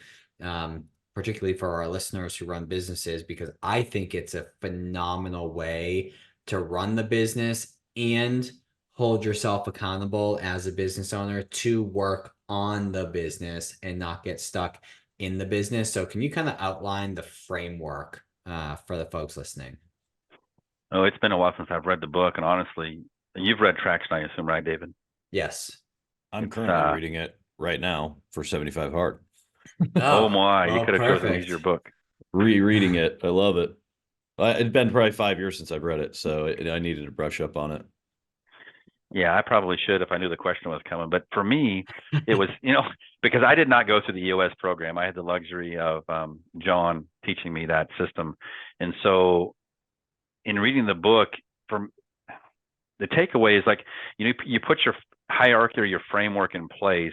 Speaker 1: particularly for our listeners who run businesses, because I think it's a phenomenal way to run the business and hold yourself accountable as a business owner to work on the business and not get stuck in the business. So can you kind of outline the framework for the folks listening?
Speaker 3: Oh, it's been a while since I've read the book, and honestly, you've read Traction, I assume, right, David?
Speaker 1: Yes.
Speaker 2: I'm
Speaker 3: It's
Speaker 2: currently reading it right now for 75 hard.
Speaker 3: oh
Speaker 1: Oh,
Speaker 3: my, you
Speaker 1: well,
Speaker 3: could have chosen an easier
Speaker 1: perfect.
Speaker 3: book.
Speaker 2: Rereading it. I love it. It's been probably 5 years since I've read it, so I needed to brush up on it.
Speaker 3: Yeah, I probably should if I knew the question was coming. But for me, it was, because I did not go through the EOS program. I had the luxury of John teaching me that system. And so in reading the book, from the takeaway is like, you put your hierarchy or your framework in place,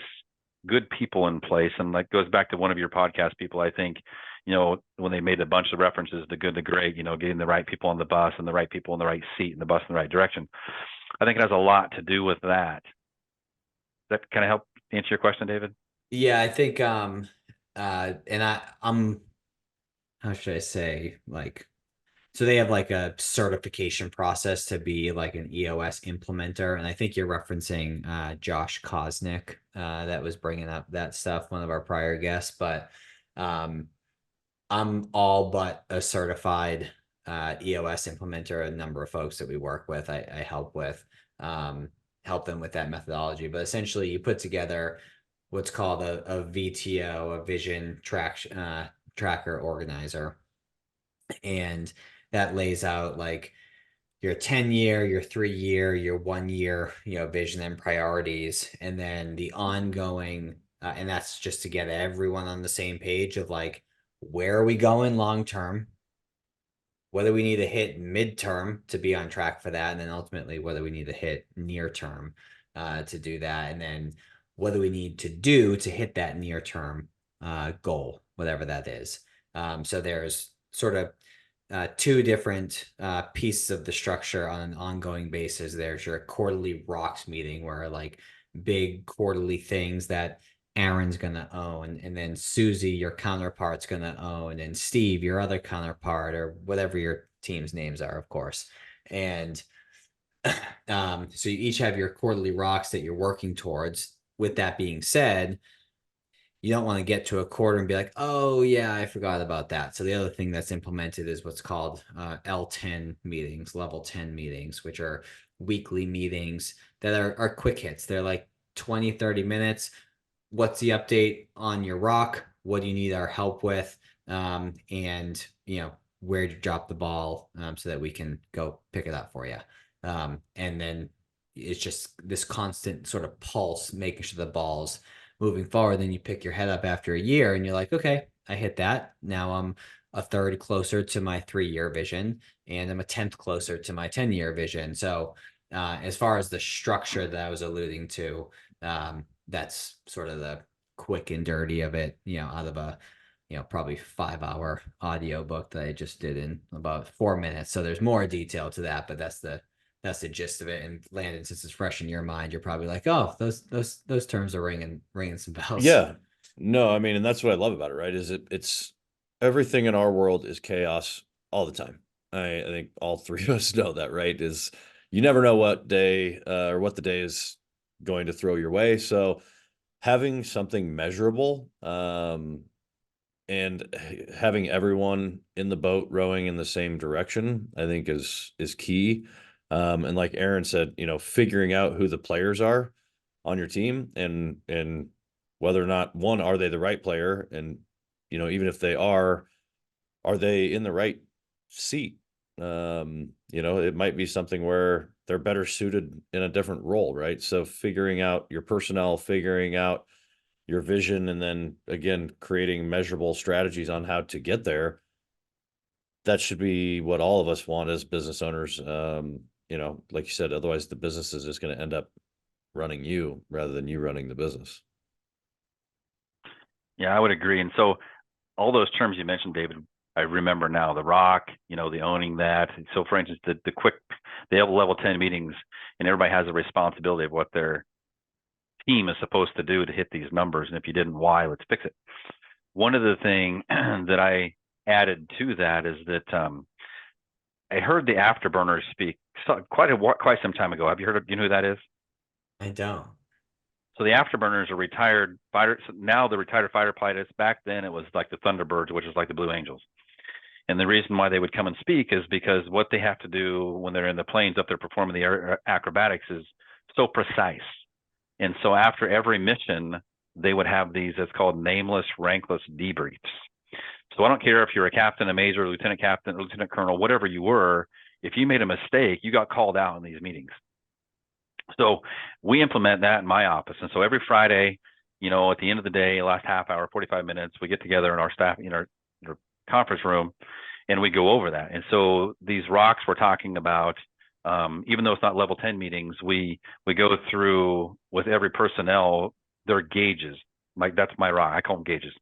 Speaker 3: good people in place. And that goes back to one of your podcast people, I think, when they made a bunch of references, the good, the great, getting the right people on the bus and the right people in the right seat and the bus in the right direction. I think it has a lot to do with that. Does that kind of help answer your question, David?
Speaker 1: Yeah, I think and I'm how should I say, like, so they have like a certification process to be like an EOS implementer, and I think you're referencing Josh Kosnick that was bringing up that stuff, one of our prior guests. But um, I'm all but a certified EOS implementer. A number of folks that we work with, I help with, help them with that methodology. But essentially, you put together what's called a VTO, a vision tracker organizer, and that lays out like your 10-year, your 3-year, your 1-year, vision and priorities, and then the ongoing, and that's just to get everyone on the same page of like, where are we going long term? What do we need to hit midterm to be on track for that? And then ultimately, what do we need to hit near term to do that? And then what do we need to do to hit that near term goal, whatever that is? So there's sort of two different pieces of the structure on an ongoing basis. There's your quarterly rocks meeting where like big quarterly things that Aaron's going to own, and then Susie, your counterpart's going to own, and Steve, your other counterpart, or whatever your team's names are, of course. And so you each have your quarterly rocks that you're working towards. With that being said, you don't want to get to a quarter and be like, oh yeah, I forgot about that. So the other thing that's implemented is what's called L10 meetings, level 10 meetings, which are weekly meetings that are quick hits. They're like 20, 30 minutes. What's the update on your rock? What do you need our help with? And where to drop the ball, so that we can go pick it up for you. And then it's just this constant sort of pulse, making sure the ball's moving forward. Then you pick your head up after a year and you're like, okay, I hit that. Now I'm a third closer to my 3-year vision, and I'm a 10th closer to my 10-year vision. So as far as the structure that I was alluding to, that's sort of the quick and dirty of it, out of a probably 5-hour audio book that I just did in about 4 minutes. So there's more detail to that, but that's the gist of it. And Landon, since it's fresh in your mind, you're probably like, oh, those terms are ringing some bells.
Speaker 2: Yeah, no, I mean, and that's what I love about it, right? Is it's everything in our world is chaos all the time. I think all three of us know that, right? Is you never know what day or what the day is going to throw your way. So having something measurable, and having everyone in the boat rowing in the same direction, I think is key. And like Aaron said, figuring out who the players are on your team, and whether or not, one, are they the right player, and even if they are they in the right seat? It might be something where they're better suited in a different role, right? So figuring out your personnel, figuring out your vision, and then again creating measurable strategies on how to get there. That should be what all of us want as business owners. Like you said, otherwise the business is just going to end up running you rather than you running the business.
Speaker 3: Yeah, I would agree. And so all those terms you mentioned, David, I remember now: the rock, the owning that. So for instance, they have level 10 meetings, and everybody has a responsibility of what their team is supposed to do to hit these numbers. And if you didn't, why? Let's fix it. One of the things that I added to that is that I heard the Afterburners speak quite some time ago. Have you heard of? Do you know who that is?
Speaker 1: I don't.
Speaker 3: So the Afterburners are retired fighters. Now the retired fighter pilots. Back then it was like the Thunderbirds, which is like the Blue Angels. And the reason why they would come and speak is because what they have to do when they're in the planes up there performing the acrobatics is so precise. And so after every mission, they would have these, it's called nameless, rankless debriefs. So I don't care if you're a captain, a major, lieutenant captain, lieutenant colonel, whatever you were, if you made a mistake, you got called out in these meetings. So we implement that in my office. And so every Friday, at the end of the day, last half hour, 45 minutes, we get together in our staff, our conference room, and we go over that. And so these rocks we're talking about, even though it's not level 10 meetings, we go through with every personnel their gauges. Like, that's my rock. I call them gauges.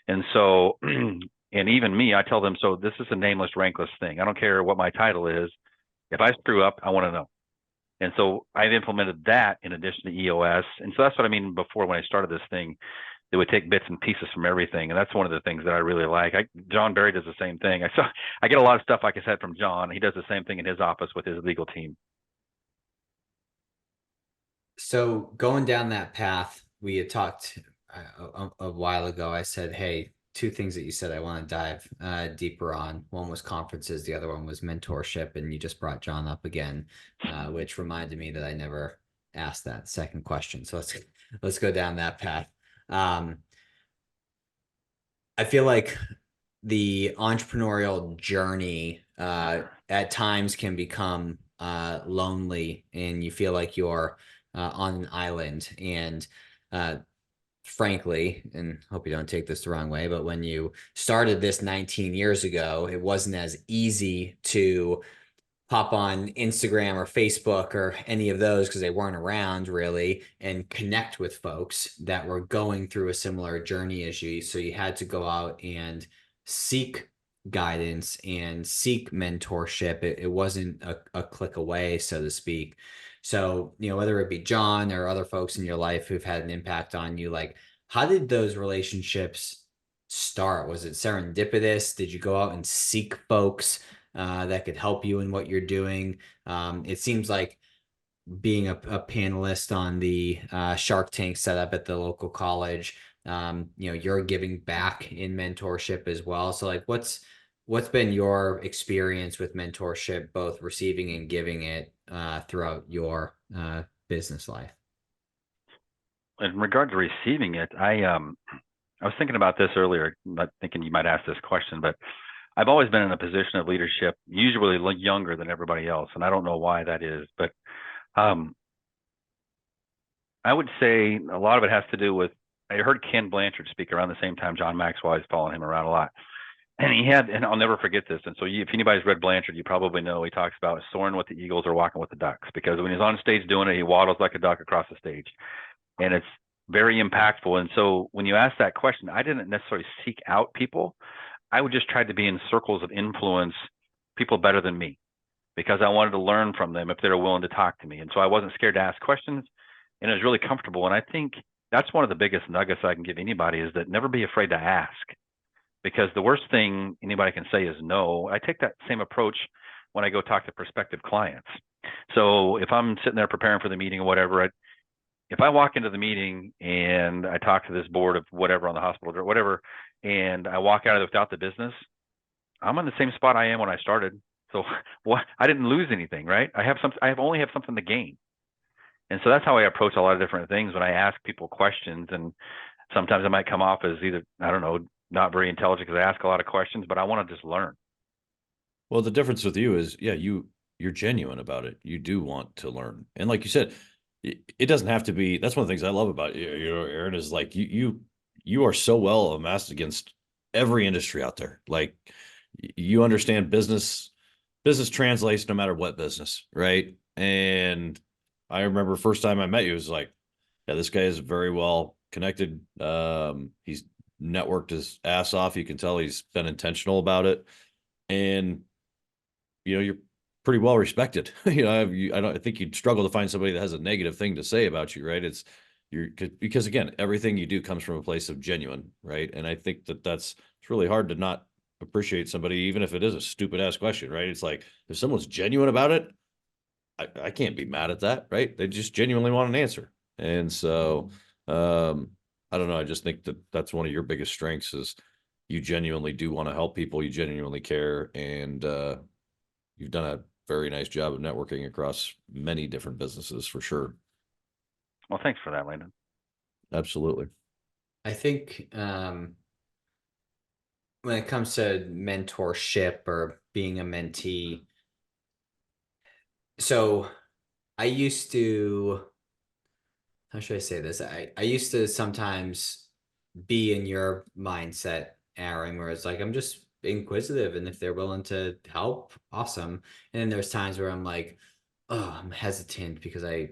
Speaker 3: And so, and even me, I tell them, so this is a nameless, rankless thing. I don't care what my title is. If I screw up, I want to know. And so I've implemented that in addition to EOS. And so that's what I mean before, when I started this thing, they would take bits and pieces from everything. And that's one of the things that I really like. John Barry does the same thing. I get a lot of stuff, like I said, from John. He does the same thing in his office with his legal team.
Speaker 1: So going down that path, we had talked a while ago. I said, hey, 2 things that you said I want to dive deeper on. One was conferences. The other one was mentorship. And you just brought John up again, which reminded me that I never asked that second question. So let's go down that path. I feel like the entrepreneurial journey at times can become lonely, and you feel like you're on an island. And frankly, and hope you don't take this the wrong way, but when you started this 19 years ago, it wasn't as easy to pop on Instagram or Facebook or any of those, because they weren't around really, and connect with folks that were going through a similar journey as you. So you had to go out and seek guidance and seek mentorship. It wasn't a click away, so to speak. So, whether it be John or other folks in your life who've had an impact on you, like, how did those relationships start? Was it serendipitous? Did you go out and seek folks that could help you in what you're doing? It seems like being a panelist on the Shark Tank setup at the local college, you're giving back in mentorship as well. So like, what's been your experience with mentorship, both receiving and giving it? throughout your business life?
Speaker 3: In regard to receiving it, I was thinking about this earlier, not thinking you might ask this question, but I've always been in a position of leadership, usually younger than everybody else, and I don't know why that is, but um, I would say a lot of it has to do with, I heard Ken Blanchard speak around the same time John Maxwell. I was following him around a lot. And he had, and I'll never forget this. And so if anybody's read Blanchard, you probably know he talks about soaring with the eagles or walking with the ducks, because when he's on stage doing it, he waddles like a duck across the stage. And it's very impactful. And so when you ask that question, I didn't necessarily seek out people. I would just try to be in circles of influence, people better than me, because I wanted to learn from them if they were willing to talk to me. And so I wasn't scared to ask questions, and it was really comfortable. And I think that's one of the biggest nuggets I can give anybody, is that never be afraid to ask, because the worst thing anybody can say is no. I take that same approach when I go talk to prospective clients. So if I'm sitting there preparing for the meeting or whatever, if I walk into the meeting and I talk to this board of whatever on the hospital or whatever, and I walk out of it without the business, I'm in the same spot I am when I started. So what? I didn't lose anything, right? I only have something to gain. And so that's how I approach a lot of different things when I ask people questions. And sometimes I might come off as either, I don't know, not very intelligent because I ask a lot of questions, but I want to just learn.
Speaker 2: Well, the difference with you is, yeah, you're genuine about it. You do want to learn. And like you said, it doesn't have to be, that's one of the things I love about you, Aaron, is like you are so well amassed against every industry out there. Like you understand business translates no matter what business, right? And I remember first time I met you, it was like, yeah, this guy is very well connected. He's networked his ass off. You can tell he's been intentional about it. And, you're pretty well respected. I think you'd struggle to find somebody that has a negative thing to say about you, right? Because again, everything you do comes from a place of genuine, right? And I think it's really hard to not appreciate somebody, even if it is a stupid ass question, right? It's like, if someone's genuine about it, I can't be mad at that, right? They just genuinely want an answer. And so, I don't know. I just think that's one of your biggest strengths, is you genuinely do want to help people. You genuinely care. And, you've done a very nice job of networking across many different businesses, for sure.
Speaker 3: Well, thanks for that, Landon.
Speaker 2: Absolutely.
Speaker 1: I think when it comes to mentorship or being a mentee, so I used to, how should I say this? I used to sometimes be in your mindset, Aaron, where it's like, I'm just inquisitive, and if they're willing to help, awesome. And then there's times where I'm like, oh, I'm hesitant because I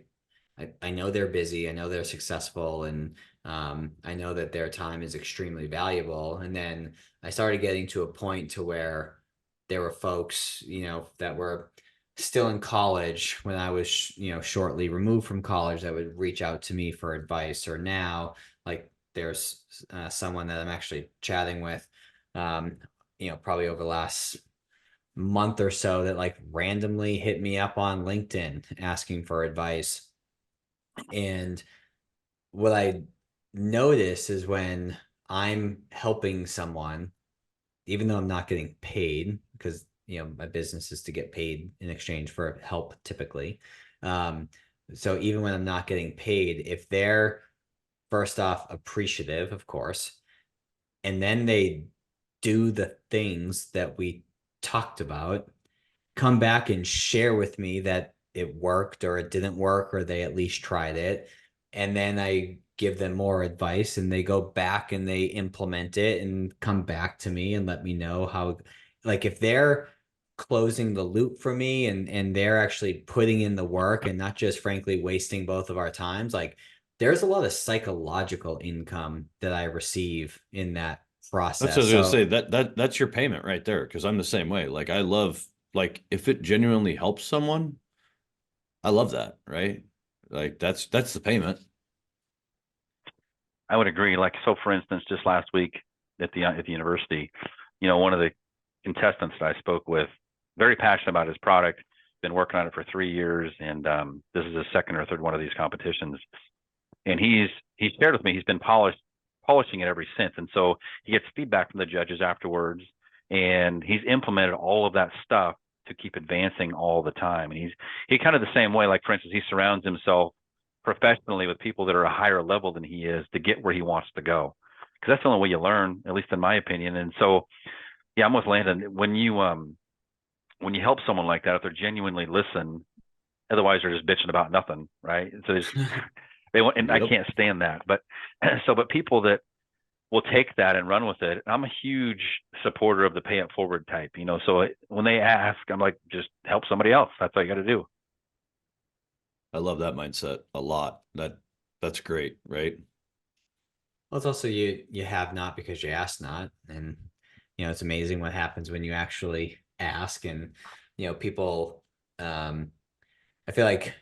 Speaker 1: know they're busy, I know they're successful, and I know that their time is extremely valuable. And then I started getting to a point to where there were folks, that were still in college when I was, shortly removed from college, that would reach out to me for advice. Or now, like, there's someone that I'm actually chatting with, probably over the last month or so, that like randomly hit me up on LinkedIn asking for advice. And what I notice is when I'm helping someone, even though I'm not getting paid, because my business is to get paid in exchange for help typically. So even when I'm not getting paid, if they're first off appreciative, of course, and then they do the things that we talked about, come back and share with me that it worked or it didn't work, or they at least tried it, and then I give them more advice, and they go back and they implement it and come back to me and let me know how, like, if they're closing the loop for me, and they're actually putting in the work and not just frankly wasting both of our times, like, there's a lot of psychological income that I receive in that
Speaker 2: That's what I
Speaker 1: process.
Speaker 2: was gonna
Speaker 1: So
Speaker 2: say. That's your payment right there. Cause I'm the same way. Like I love, like, if it genuinely helps someone, I love that. Right. Like that's the payment.
Speaker 3: I would agree. Like, so for instance, just last week at the university, one of the contestants that I spoke with, very passionate about his product, been working on it for 3 years, and this is his second or third one of these competitions. And he shared with me he's been polishing it ever since. And so he gets feedback from the judges afterwards, and he's implemented all of that stuff to keep advancing all the time. And he kind of the same way. Like, for instance, he surrounds himself professionally with people that are a higher level than he is to get where he wants to go. Because that's the only way you learn, at least in my opinion. And so, yeah, I'm with Landon. When you help someone like that, if they're genuinely listen, otherwise they're just bitching about nothing, right? So they want, and I can't stand that. But but people that will take that and run with it. I'm a huge supporter of the pay it forward type, so when they ask, I'm like, just help somebody else. That's all you got to do.
Speaker 2: I love that mindset a lot. That's great, right?
Speaker 1: Well, it's also you have not because you ask not. And it's amazing what happens when you actually ask. And people, I feel like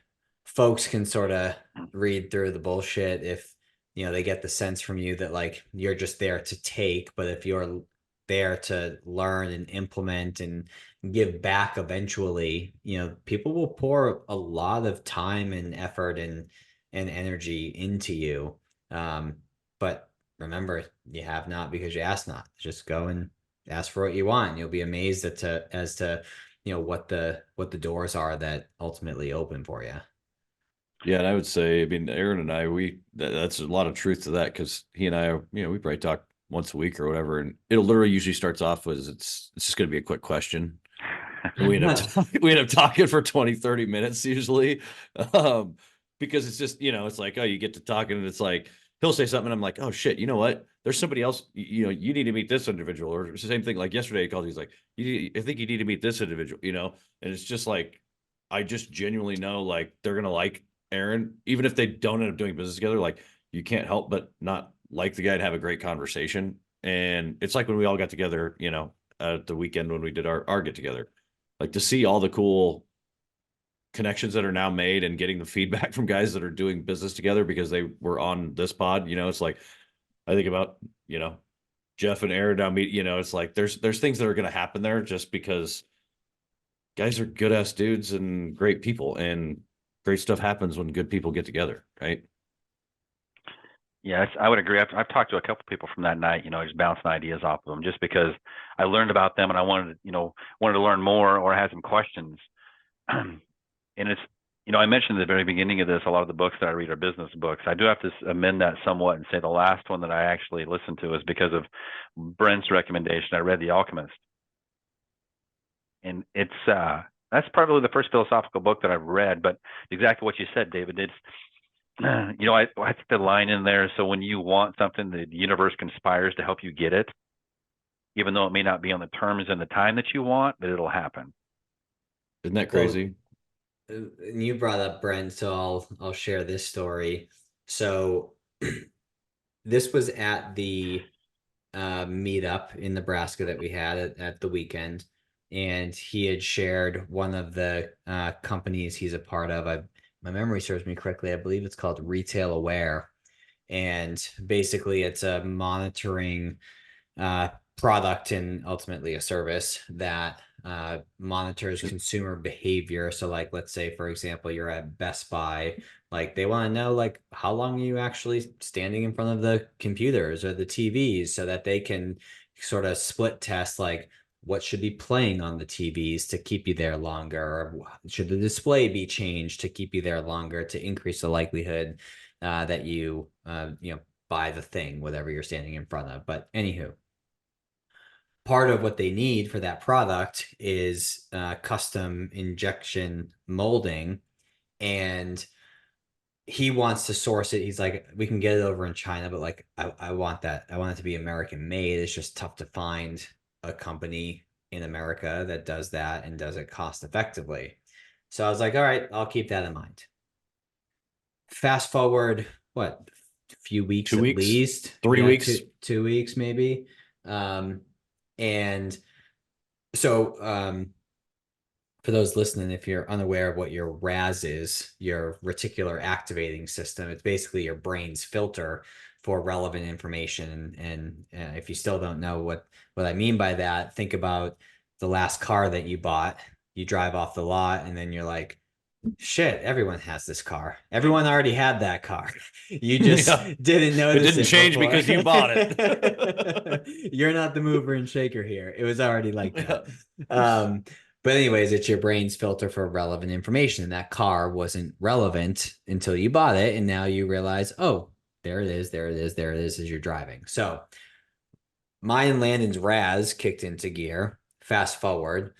Speaker 1: folks can sort of read through the bullshit if they get the sense from you that like you're just there to take, but if you're there to learn and implement and give back eventually, people will pour a lot of time and effort and energy into you. But remember, you have not because you ask not. Just go and ask for what you want. You'll be amazed as to what the doors are that ultimately open for you.
Speaker 2: Yeah, and I would say, I mean, Aaron and I, that's a lot of truth to that, because he and I are, we probably talk once a week or whatever, and it'll literally usually starts off with it's just going to be a quick question. And we end up talking for 20, 30 minutes usually, because it's just, it's like, oh, you get to talking and it's like, he'll say something and I'm like, oh shit, you know what? There's somebody else, you need to meet this individual. Or it's the same thing. Like yesterday he called, he's like, I think you need to meet this individual, and it's just like, I just genuinely know like they're going to like Aaron, even if they don't end up doing business together. Like, you can't help but not like the guy and have a great conversation. And it's like when we all got together, at the weekend when we did our get together, like to see all the cool connections that are now made and getting the feedback from guys that are doing business together because they were on this pod. It's like, I think about, Jeff and Aaron now meet, it's like, there's things that are going to happen there just because guys are good ass dudes and great people, and great stuff happens when good people get together, right?
Speaker 3: Yes, I would agree. I've talked to a couple people from that night, just bouncing ideas off of them just because I learned about them and I wanted to learn more or had some questions. And it's, I mentioned at the very beginning of this, a lot of the books that I read are business books. I do have to amend that somewhat and say the last one that I actually listened to is because of Brent's recommendation. I read The Alchemist. And it's, that's probably the first philosophical book that I've read, but exactly what you said, David, it's, I think the line in there. So when you want something, the universe conspires to help you get it, even though it may not be on the terms and the time that you want, but it'll happen.
Speaker 2: Isn't that crazy?
Speaker 1: Well, you brought up Brent, so I'll share this story. So this was at the meetup in Nebraska that we had at the weekend, and he had shared one of the companies he's a part of. My memory serves me correctly, I believe it's called Retail Aware, and basically it's a monitoring product and ultimately a service that monitors consumer behavior. So like, let's say, for example, you're at Best Buy, like they want to know like how long are you actually standing in front of the computers or the TVs, so that they can sort of split test like what should be playing on the TVs to keep you there longer, or should the display be changed to keep you there longer to increase the likelihood that you buy the thing, whatever you're standing in front of. But anywho, part of what they need for that product is custom injection molding, and he wants to source it. He's like, we can get it over in China, but like I want that. I want it to be American made. It's just tough to find a company in America that does that and does it cost effectively. So I was like, all right, I'll keep that in mind. Fast forward, what, a few weeks,
Speaker 2: 2
Speaker 1: at
Speaker 2: weeks,
Speaker 1: least
Speaker 2: 3 weeks,
Speaker 1: 2 weeks maybe. And so for those listening, if you're unaware of what your RAS is, your reticular activating system, it's basically your brain's filter for relevant information. And if you still don't know what I mean by that, think about the last car that you bought. You drive off the lot and then you're like, shit, everyone has this car. Everyone already had that car. You just didn't notice
Speaker 2: it. Didn't change
Speaker 1: before.
Speaker 2: because you bought it.
Speaker 1: You're not the mover and shaker here. It was already like that. But anyways, it's your brain's filter for relevant information. And that car wasn't relevant until you bought it. And now you realize, oh, there it is, there it is, there it is as you're driving. So mine and Landon's Raz kicked into gear. Fast forward.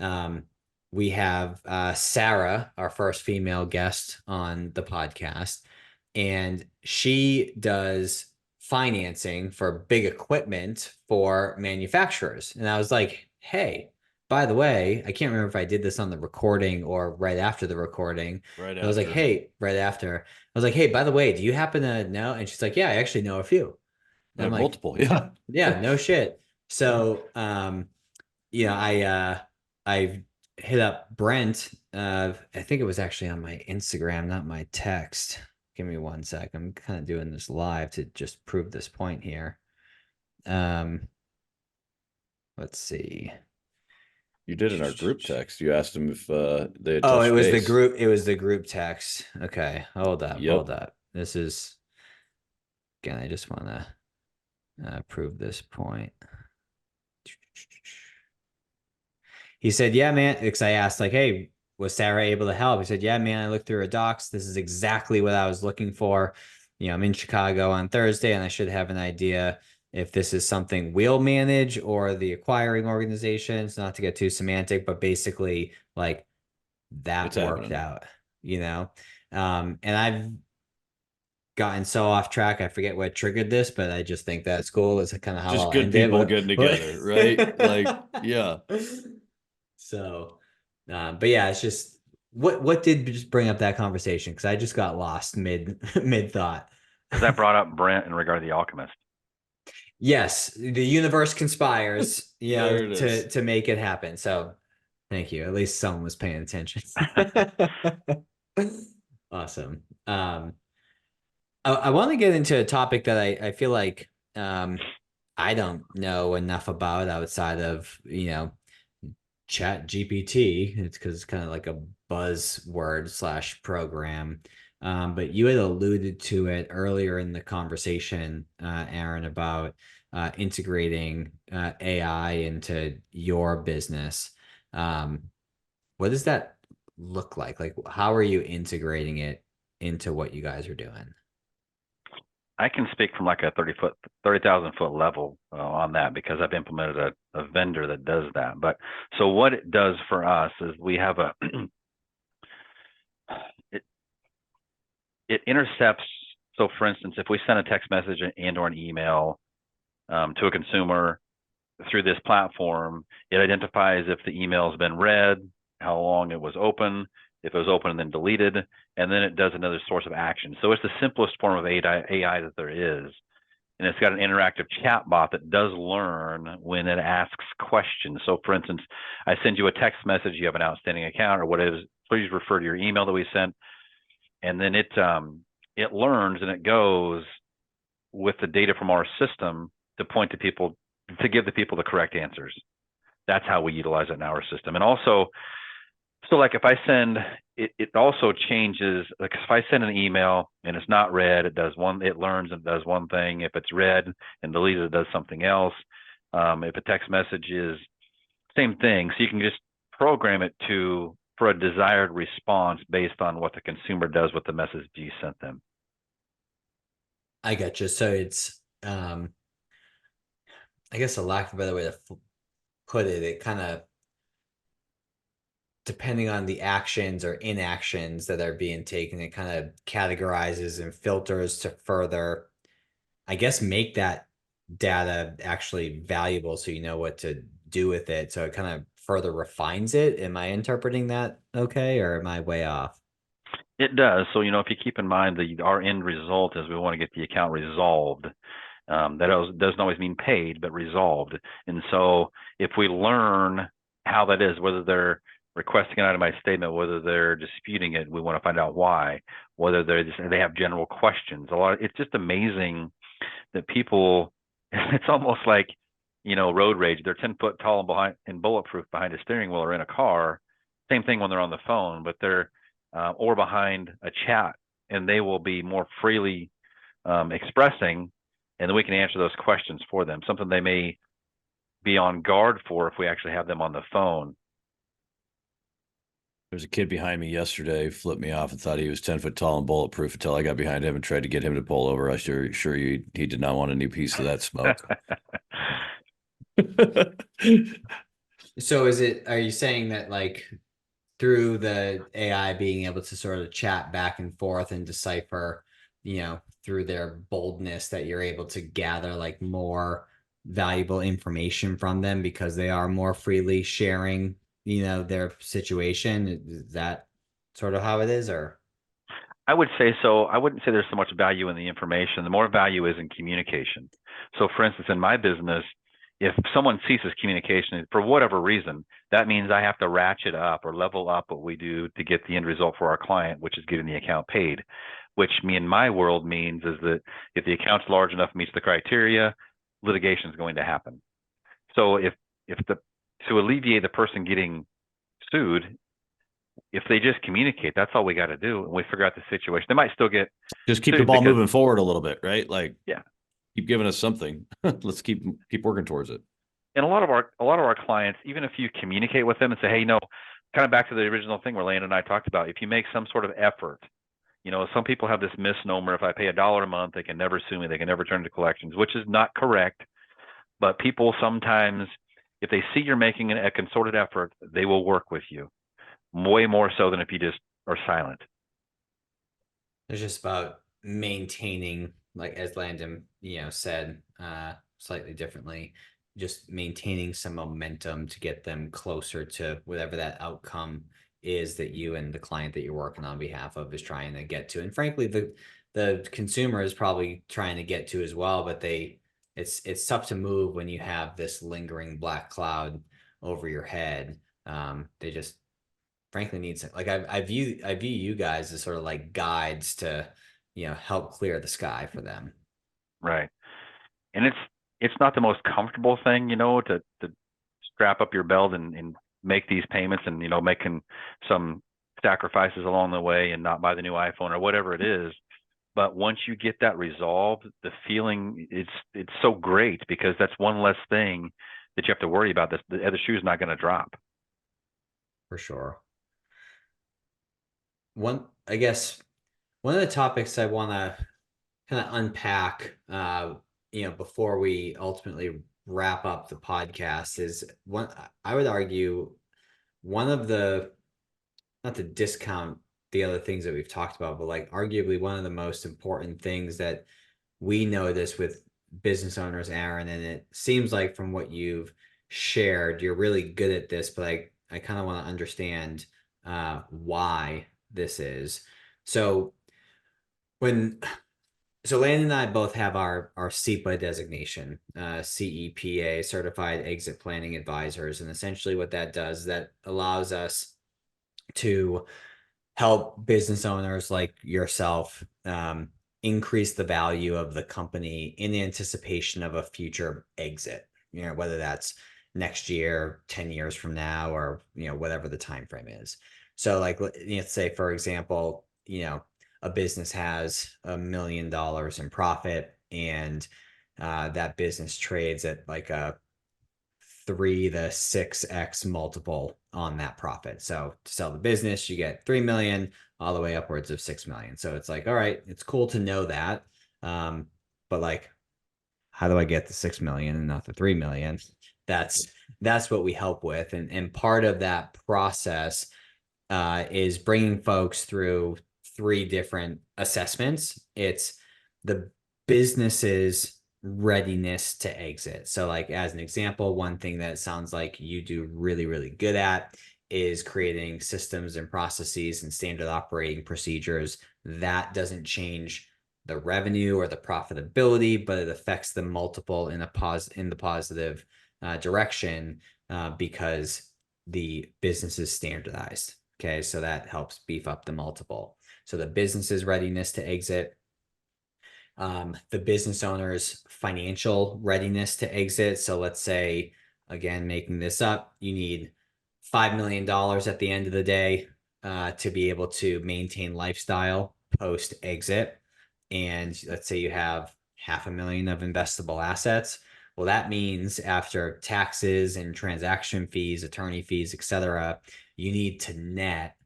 Speaker 1: Um, we have Sarah, our first female guest on the podcast, and she does financing for big equipment for manufacturers. And I was like, hey, by the way, I can't remember if I did this on the recording or right after the recording.
Speaker 2: Right
Speaker 1: I was like,
Speaker 2: after.
Speaker 1: hey, right after. I was like, hey, by the way, do you happen to know? And she's like, yeah, I actually know a few. And I'm like,
Speaker 2: Multiple. Yeah.
Speaker 1: yeah, no shit. So, I hit up Brent. I think it was actually on my Instagram, not my text. Give me one sec. I'm kind of doing this live to just prove this point here. Let's see.
Speaker 2: You did in our group text. You asked them if they had
Speaker 1: Oh,
Speaker 2: touched
Speaker 1: it was the
Speaker 2: base.
Speaker 1: group. It was the group text. Okay, hold up,
Speaker 2: Yep.
Speaker 1: hold up. This is again. I just want to prove this point. He said, yeah, man, because I asked, like, hey, was Sarah able to help? He said, yeah, man, I looked through her docs. This is exactly what I was looking for. I'm in Chicago on Thursday, and I should have an idea if this is something we'll manage or the acquiring organizations, not to get too semantic, but basically, like, that
Speaker 2: It's
Speaker 1: worked
Speaker 2: happening.
Speaker 1: out, And I've gotten so off track, I forget what triggered this, but I just think that's cool. It's kind of how
Speaker 2: Just
Speaker 1: I'll
Speaker 2: good
Speaker 1: end it.
Speaker 2: people getting together, right? Like, yeah.
Speaker 1: So, but yeah, it's just what did just bring up that conversation? Because I just got lost mid thought.
Speaker 3: Because I brought up Brent in regard to the Alchemist.
Speaker 1: Yes, the universe conspires,
Speaker 2: There it is.
Speaker 1: to make it happen. So, thank you. At least someone was paying attention. Awesome. I want to get into a topic that I feel like I don't know enough about outside of, Chat GPT. It's because it's kind of like a buzzword slash program. But you had alluded to it earlier in the conversation, Aaron, about integrating AI into your business. What does that look like? Like, how are you integrating it into what you guys are doing?
Speaker 3: I can speak from like a 30,000 foot level on that because I've implemented a vendor that does that. But so what it does for us is we have it, it intercepts. So for instance, if we send a text message and or an email to a consumer through this platform, it identifies if the email has been read, how long it was open, if it was open and then deleted, and then it does another source of action. So it's the simplest form of AI that there is. And it's got an interactive chat bot that does learn when it asks questions. So for instance, I send you a text message, you have an outstanding account or whatever, please refer to your email that we sent. And then it learns and it goes with the data from our system to point to people, to give the people the correct answers. That's how we utilize it in our system. And also, so like if I send, it also changes, like if I send an email and it's not read, it learns and does one thing. If it's read and deleted, it does something else. If a text message is same thing. So you can just program it for a desired response based on what the consumer does with the message you sent them.
Speaker 1: I got you. So it's, I guess, a lack of a better way to put it, it kind of, depending on the actions or inactions that are being taken, it kind of categorizes and filters to further, I guess, make that data actually valuable so you know what to do with it. So it kind of further refines it. Am I interpreting that okay, or am I way off?
Speaker 3: It does. So, if you keep in mind that our end result is we want to get the account resolved. That doesn't always mean paid, but resolved. And so if we learn how that is, whether they're requesting an itemized statement, whether they're disputing it, we want to find out why, whether they have general questions. It's just amazing that people, it's almost like, road rage. They're 10 foot tall and bulletproof behind a steering wheel or in a car. Same thing when they're on the phone, but they're, or behind a chat, and they will be more freely expressing, and then we can answer those questions for them, something they may be on guard for if we actually have them on the phone.
Speaker 2: There's a kid behind me yesterday, flipped me off and thought he was 10 foot tall and bulletproof until I got behind him and tried to get him to pull over. I sure he did not want any piece of that smoke.
Speaker 1: So are you saying that like through the AI being able to sort of chat back and forth and decipher, through their boldness, that you're able to gather like more valuable information from them because they are more freely sharing, their situation? Is that sort of how it is, or?
Speaker 3: I would say so. I wouldn't say there's so much value in the information. The more value is in communication. So, for instance, in my business, if someone ceases communication for whatever reason, that means I have to ratchet up or level up what we do to get the end result for our client, which is getting the account paid. Which in my world means is that if the account's large enough, meets the criteria, litigation is going to happen. So to alleviate the person getting sued, if they just communicate, that's all we got to do, and we figure out the situation. They might still get
Speaker 2: just keep the ball moving forward a little bit, right? Like,
Speaker 3: yeah,
Speaker 2: keep giving us something. Let's keep working towards it.
Speaker 3: And a lot of our clients, even if you communicate with them and say, hey, kind of back to the original thing where Landon and I talked about, if you make some sort of effort, some people have this misnomer: if I pay $1 a month, they can never sue me, they can never turn to collections, which is not correct. But people sometimes, if they see you're making a concerted effort, they will work with you way more so than if you just are silent.
Speaker 1: It's just about maintaining, like as Landon, said slightly differently, just maintaining some momentum to get them closer to whatever that outcome is that you and the client that you're working on behalf of is trying to get to. And frankly, the consumer is probably trying to get to as well, but it's tough to move when you have this lingering black cloud over your head. They just frankly needs, like, I view you guys as sort of like guides to help clear the sky for them.
Speaker 3: Right. And it's not the most comfortable thing, to strap up your belt and make these payments and making some sacrifices along the way and not buy the new iPhone or whatever it is. But once you get that resolved, the feeling, it's so great, because that's one less thing that you have to worry about. The other shoe's not going to drop.
Speaker 1: For sure. I guess one of the topics I want to kind of unpack, before we ultimately wrap up the podcast, is I would argue one of the, not to discount the other things that we've talked about, but like arguably one of the most important things that we notice with business owners, Aaron, and it seems like from what you've shared, you're really good at this, but I kind of want to understand why this is. So Landon and I both have our CEPA designation, CEPA, Certified Exit Planning Advisors. And essentially what that does is that allows us to help business owners like yourself increase the value of the company in anticipation of a future exit, whether that's next year, 10 years from now, or, whatever the time frame is. So like, let's say, for example, a business has $1 million in profit, and that business trades at like a 3 to 6x multiple on that profit. So to sell the business, you get 3 million all the way upwards of 6 million. So it's like, all right, it's cool to know that. But like, how do I get the 6 million and not the 3 million? That's what we help with. And part of that process is bringing folks through 3 different assessments. It's the business's readiness to exit. So like, as an example, one thing that sounds like you do really, really good at is creating systems and processes and standard operating procedures. That doesn't change the revenue or the profitability, but it affects the multiple in the positive direction because the business is standardized. Okay, so that helps beef up the multiple. So the business's readiness to exit, the business owner's financial readiness to exit. So let's say, again, making this up, you need $5 million at the end of the day to be able to maintain lifestyle post exit. And let's say you have $500,000 of investable assets. Well, that means after taxes and transaction fees, attorney fees, etc., you need to net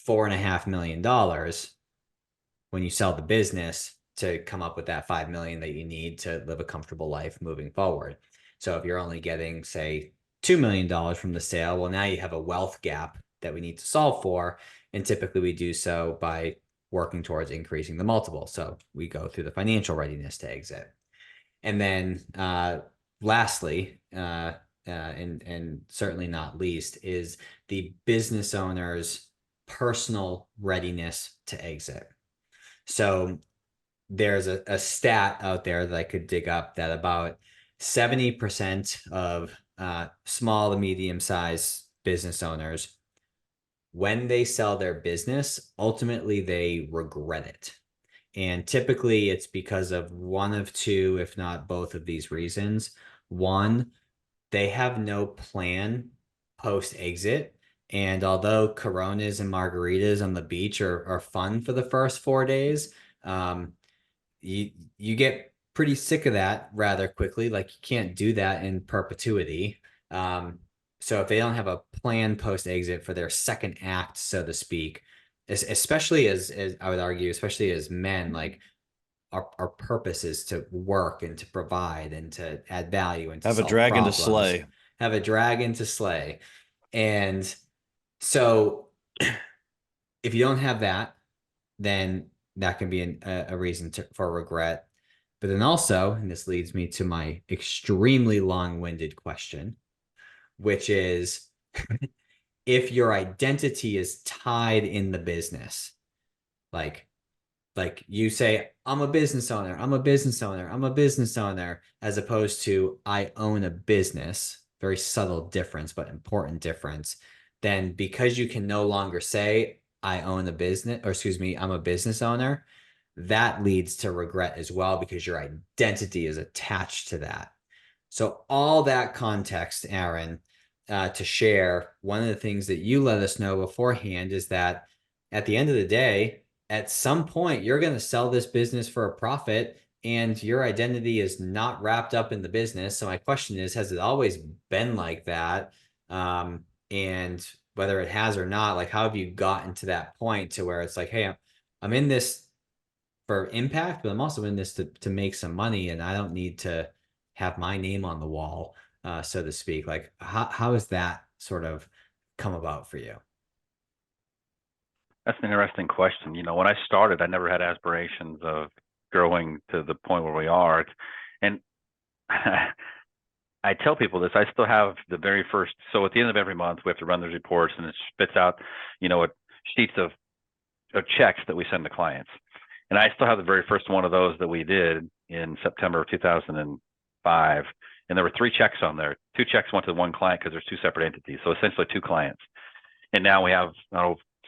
Speaker 1: $4.5 million when you sell the business to come up with that 5 million that you need to live a comfortable life moving forward. So if you're only getting, say, $2 million from the sale, well, now you have a wealth gap that we need to solve for. And typically we do so by working towards increasing the multiple. So we go through the financial readiness to exit. And then lastly, and certainly not least, is the business owner's personal readiness to exit. So there's a stat out there that I could dig up that about 70% of small to medium-sized business owners, when they sell their business, ultimately they regret it. And typically it's because of one of two, if not both of these reasons. One, they have no plan post-exit. And although Coronas and margaritas on the beach are fun for the first 4 days, you get pretty sick of that rather quickly. Like, you can't do that in perpetuity. So if they don't have a plan post-exit for their second act, so to speak, especially as I would argue, especially as men, like our purpose is to work and to provide and to add value and to
Speaker 2: Have a
Speaker 1: solve
Speaker 2: dragon to
Speaker 1: problems.
Speaker 2: slay.
Speaker 1: Have a dragon to slay. And so if you don't have that, then that can be a reason for regret. But then also, and this leads me to my extremely long-winded question, which is, if your identity is tied in the business, like you say, I'm a business owner, I'm a business owner, I'm a business owner, as opposed to I own a business, very subtle difference, but important difference, then because you can no longer say I own a business, or excuse me, I'm a business owner, that leads to regret as well, because your identity is attached to that. So all that context, Aaron, to share, one of the things that you let us know beforehand is that at the end of the day, at some point, you're going to sell this business for a profit, and your identity is not wrapped up in the business. So my question is, has it always been like that? And whether it has or not, like, how have you gotten to that point to where it's like, hey, I'm in this for impact, but I'm also in this to make some money, and I don't need to have my name on the wall, so to speak. Like, how has that sort of come about for you?
Speaker 3: That's an interesting question. When I started, I never had aspirations of growing to the point where we are. And I tell people this, I still have the very first, so at the end of every month, we have to run those reports, and it spits out, sheets of checks that we send to clients. And I still have the very first one of those that we did in September of 2005. And there were 3 checks on there. 2 checks went to one client because there's 2 separate entities. So essentially 2 clients. And now we have,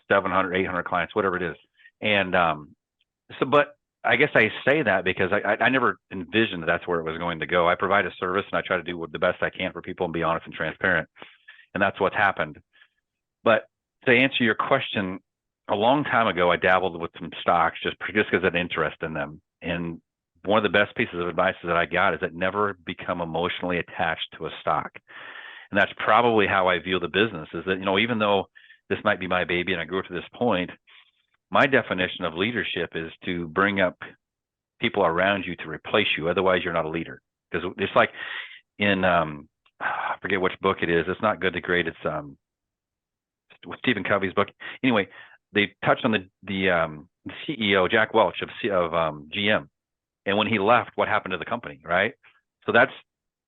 Speaker 3: 700, 800 clients, whatever it is. And but I guess I say that because I never envisioned that's where it was going to go. I provide a service, and I try to do the best I can for people and be honest and transparent. And that's what's happened. But to answer your question, a long time ago, I dabbled with some stocks just because I had interest in them. And one of the best pieces of advice that I got is that never become emotionally attached to a stock. And that's probably how I view the business, is that, even though this might be my baby and I grew to this point, my definition of leadership is to bring up people around you to replace you. Otherwise, you're not a leader. Because it's like in, I forget which book it is. It's Not Good to Great. It's with Stephen Covey's book. Anyway, they touched on the CEO, Jack Welch of GM. And when he left, what happened to the company, right? So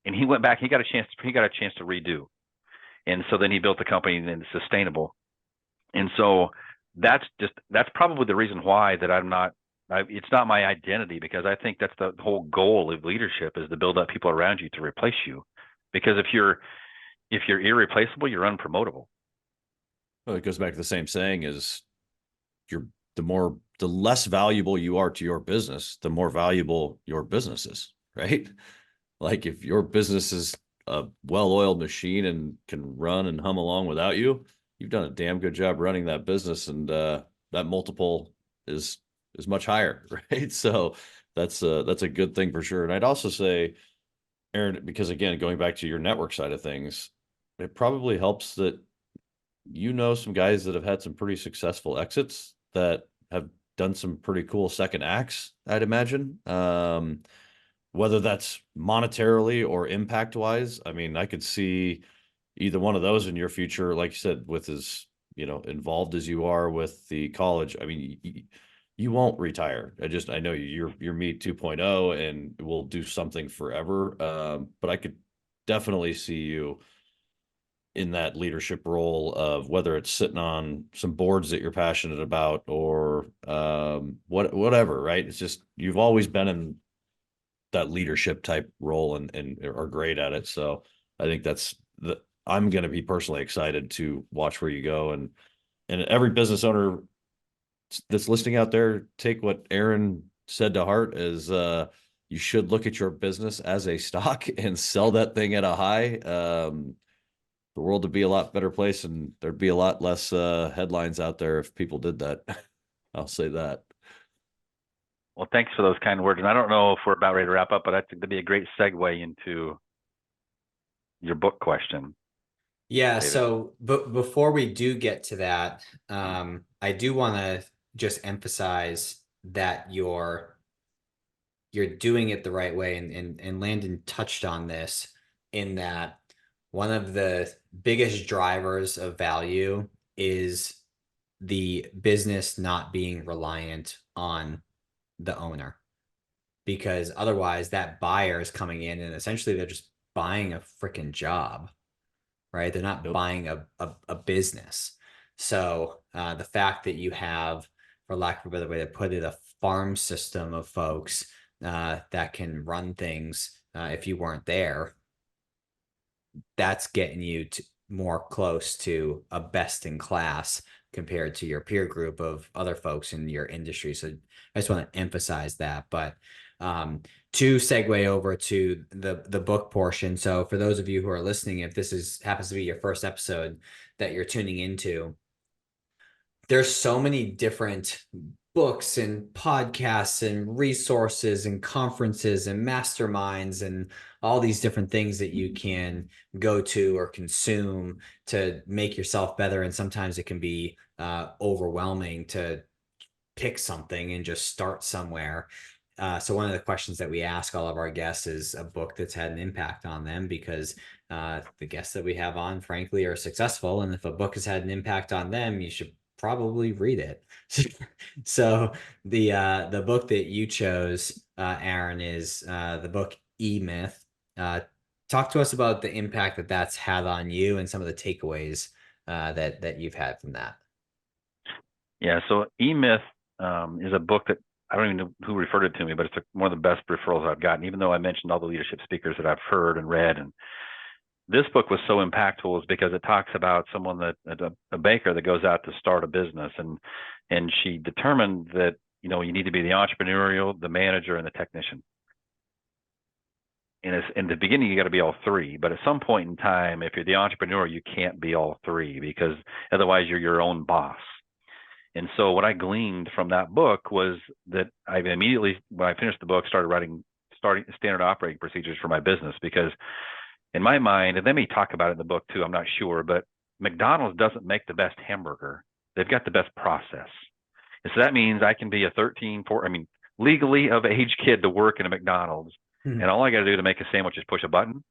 Speaker 3: and he went back, he got a chance to redo. And so then he built the company, and it's sustainable. And so that's probably the reason why that it's not my identity, because I think that's the whole goal of leadership, is to build up people around you to replace you. Because if you're irreplaceable, you're unpromotable.
Speaker 2: Well, it goes back to the same saying, is the less valuable you are to your business, the more valuable your business is, right? Like, if your business is a well-oiled machine and can run and hum along without you, you've done a damn good job running that business, and that multiple is much higher, right? So that's a good thing for sure. And I'd also say, Aaron, because again, going back to your network side of things, it probably helps that you know some guys that have had some pretty successful exits that have done some pretty cool second acts, I'd imagine. Whether that's monetarily or impact wise, I mean, I could see either one of those in your future, like you said, with as, you know, involved as you are with the college. I mean, you won't retire. I know you're me 2.0 and will do something forever. But I could definitely see you in that leadership role of whether it's sitting on some boards that you're passionate about or whatever, right? It's just you've always been in that leadership type role and are great at it. So I think I'm going to be personally excited to watch where you go, and every business owner that's listening out there, take what Aaron said to heart as you should look at your business as a stock and sell that thing at a high. The world would be a lot better place and there'd be a lot less headlines out there if people did that. I'll say that.
Speaker 3: Well, thanks for those kind words. And I don't know if we're about ready to wrap up, but I think that'd be a great segue into your book question.
Speaker 1: Yeah.
Speaker 3: David.
Speaker 1: So, but before we do get to that, I do want to just emphasize that you're doing it the right way, and Landon touched on this in that one of the biggest drivers of value is the business not being reliant on the owner, because otherwise that buyer is coming in and essentially they're just buying a freaking job, right? They're not
Speaker 2: Nope.
Speaker 1: buying a business. So the fact that you have, for lack of a better way to put it, a farm system of folks that can run things if you weren't there, that's getting you to more close to a best in class compared to your peer group of other folks in your industry. So I just want to emphasize that. But to segue over to the book portion. So for those of you who are listening, if this happens to be your first episode that you're tuning into, there's so many different books and podcasts and resources and conferences and masterminds and all these different things that you can go to or consume to make yourself better. And sometimes it can be overwhelming to pick something and just start somewhere. So one of the questions that we ask all of our guests is a book that's had an impact on them, because the guests that we have on, frankly, are successful. And if a book has had an impact on them, you should probably read it. So the book that you chose, Aaron, is the book E-Myth. Talk to us about the impact that that's had on you and some of the takeaways that you've had from that.
Speaker 3: Yeah, so E-Myth is a book that I don't even know who referred it to me, but it's one of the best referrals I've gotten, even though I mentioned all the leadership speakers that I've heard and read. And this book was so impactful is because it talks about someone a baker that goes out to start a business, and she determined that, you know, you need to be the entrepreneurial, the manager, and the technician. And in the beginning, you got to be all three. But at some point in time, if you're the entrepreneur, you can't be all three, because otherwise you're your own boss. And so what I gleaned from that book was that I immediately, when I finished the book, started writing standard operating procedures for my business, because in my mind, and they may talk about it in the book too, I'm not sure, but McDonald's doesn't make the best hamburger. They've got the best process. And so that means I can be a legally of age kid to work in a McDonald's. And all I got to do to make a sandwich is push a button.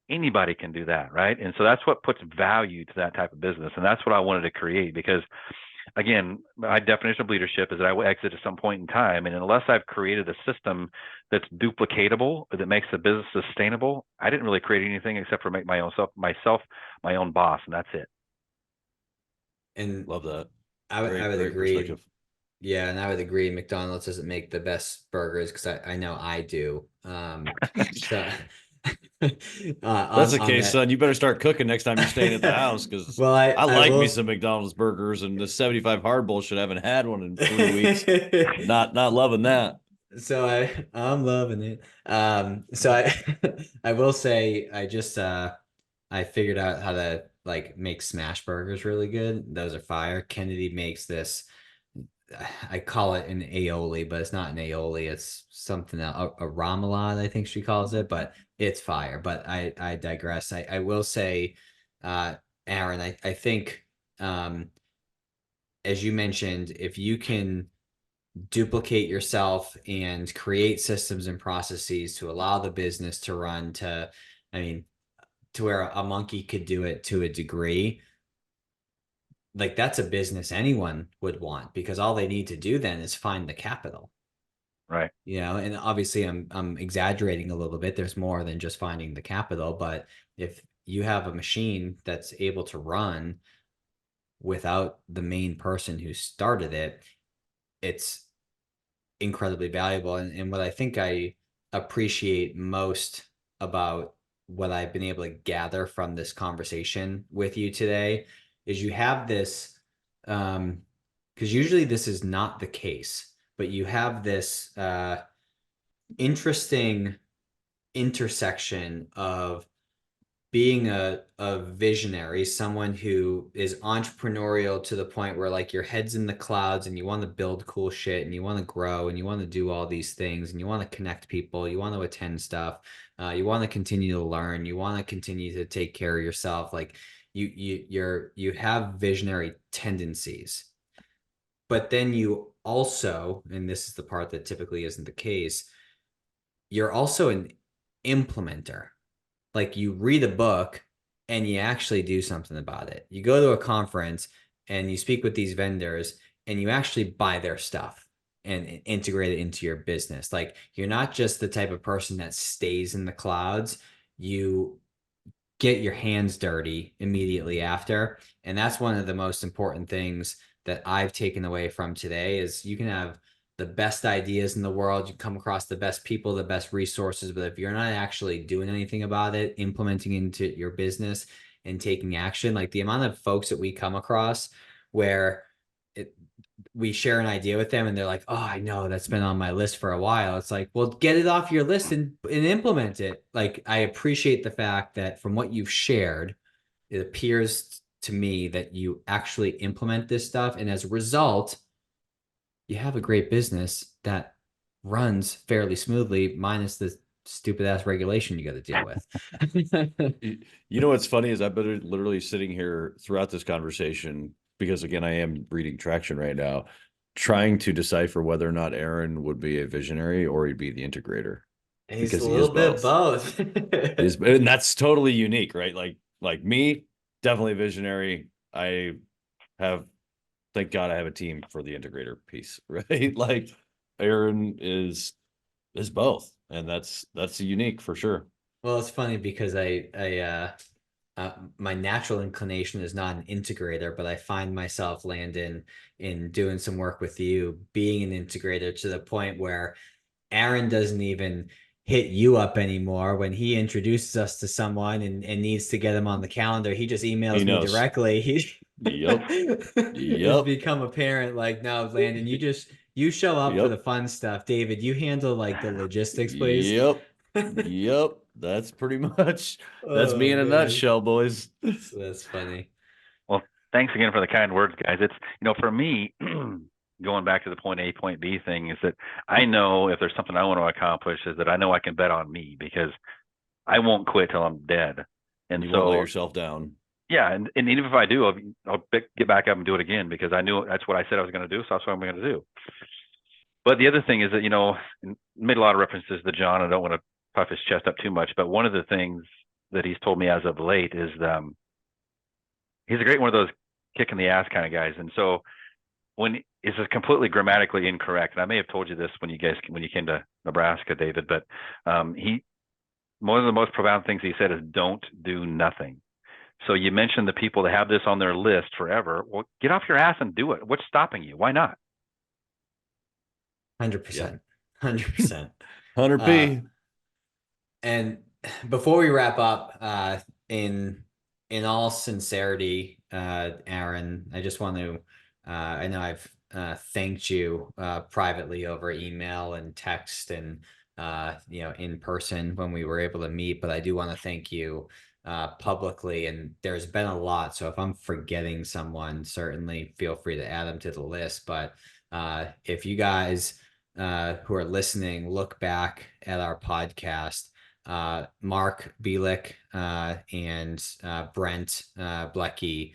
Speaker 3: Anybody can do that, right? And so that's what puts value to that type of business. And that's what I wanted to create, because again, my definition of leadership is that I will exit at some point in time. And unless I've created a system that's duplicatable, that makes the business sustainable, I didn't really create anything except for make myself my own boss. And that's it.
Speaker 1: And
Speaker 2: Love that.
Speaker 1: I would
Speaker 2: Great
Speaker 1: agree. Yeah, and I would agree. McDonald's doesn't make the best burgers, because I know I do. So
Speaker 2: That's the case, son. You better start cooking next time you're staying at the house, because
Speaker 1: well,
Speaker 2: I like
Speaker 1: will...
Speaker 2: me some McDonald's burgers, and the 75 hard bullshit. I haven't had one in 3 weeks. Not loving that.
Speaker 1: So I'm loving it. So I will say I just I figured out how to like make smash burgers really good. Those are fire. Kennedy makes this, I call it an aioli, but it's not an aioli. It's something else, a ramelade, I think she calls it, but it's fire. But I digress. I will say, Aaron, I think um, as you mentioned, if you can duplicate yourself and create systems and processes to allow the business to run to, I mean, to where a monkey could do it to a degree, like that's a business anyone would want, because all they need to do then is find the capital.
Speaker 3: Right.
Speaker 1: And obviously I'm exaggerating a little bit. There's more than just finding the capital, but if you have a machine that's able to run without the main person who started it, it's incredibly valuable. And what I think I appreciate most about what I've been able to gather from this conversation with you today is you have this, because usually this is not the case, but you have this interesting intersection of being a visionary, someone who is entrepreneurial to the point where like your head's in the clouds and you want to build cool shit and you want to grow and you want to do all these things and you want to connect people, you want to attend stuff, you want to continue to learn, you want to continue to take care of yourself. Like you have visionary tendencies, but then you also, and this is the part that typically isn't the case, you're also an implementer. Like you read a book and you actually do something about it. You go to a conference and you speak with these vendors and you actually buy their stuff and integrate it into your business. Like you're not just the type of person that stays in the clouds. You get your hands dirty immediately after. And that's one of the most important things that I've taken away from today is you can have the best ideas in the world, you come across the best people, the best resources, but if you're not actually doing anything about it, implementing into your business and taking action, like the amount of folks that we come across where we share an idea with them and they're like, oh, I know that's been on my list for a while. It's like, well, get it off your list and implement it. Like, I appreciate the fact that from what you've shared, it appears to me that you actually implement this stuff. And as a result, you have a great business that runs fairly smoothly, minus the stupid ass regulation you got to deal with.
Speaker 2: You know what's funny is I've been literally sitting here throughout this conversation because again I am reading Traction right now, trying to decipher whether or not Aaron would be a visionary or he'd be the integrator.
Speaker 1: He's
Speaker 2: Because
Speaker 1: a
Speaker 2: he is
Speaker 1: little bit
Speaker 2: both.
Speaker 1: both.
Speaker 2: And that's totally unique, right? Like me, definitely a visionary. I have, thank God I have a team for the integrator piece, right? Like Aaron is both, and that's unique for sure.
Speaker 1: Well, it's funny because my natural inclination is not an integrator, but I find myself landing in doing some work with you, being an integrator to the point where Aaron doesn't even hit you up anymore when he introduces us to someone and needs to get him on the calendar. He just emails
Speaker 2: He
Speaker 1: me
Speaker 2: knows.
Speaker 1: directly.
Speaker 2: Yep.
Speaker 1: It's
Speaker 2: Yep.
Speaker 1: become apparent like, no, Landon, you show up for the
Speaker 2: Yep.
Speaker 1: fun stuff. David, you handle like the logistics, please.
Speaker 2: Yep. Yep. That's pretty much that's me
Speaker 1: Oh
Speaker 2: in a
Speaker 1: man,
Speaker 2: nutshell, boys.
Speaker 1: that's funny.
Speaker 3: Well, thanks again for the kind words, guys. It's, for me, going back to the point A, point B thing is that I know if there's something I want to accomplish is that I know I can bet on me because I won't quit till I'm dead. And
Speaker 2: You won't let
Speaker 3: so,
Speaker 2: yourself down.
Speaker 3: yeah. And even if I do, I'll get back up and do it again because I knew that's what I said I was going to do. So that's what I'm going to do. But the other thing is that, made a lot of references to John. I don't want to puff his chest up too much, but one of the things that he's told me as of late is he's a great one of those kick in the ass kind of guys. And so when it's completely grammatically incorrect, and I may have told you this when you came to Nebraska, David, but one of the most profound things he said is don't do nothing. So you mentioned the people that have this on their list forever. Well, get off your ass and do it. What's stopping you? Why not?
Speaker 1: 100%. 100%.
Speaker 2: 100p.
Speaker 1: And before we wrap up, in all sincerity, Aaron, I just want to, I know I've thanked you privately over email and text and in person when we were able to meet, but I do want to thank you publicly. And there's been a lot, so if I'm forgetting someone, certainly feel free to add them to the list. But if you guys who are listening look back at our podcast, Mark Bielik and Brent Blecky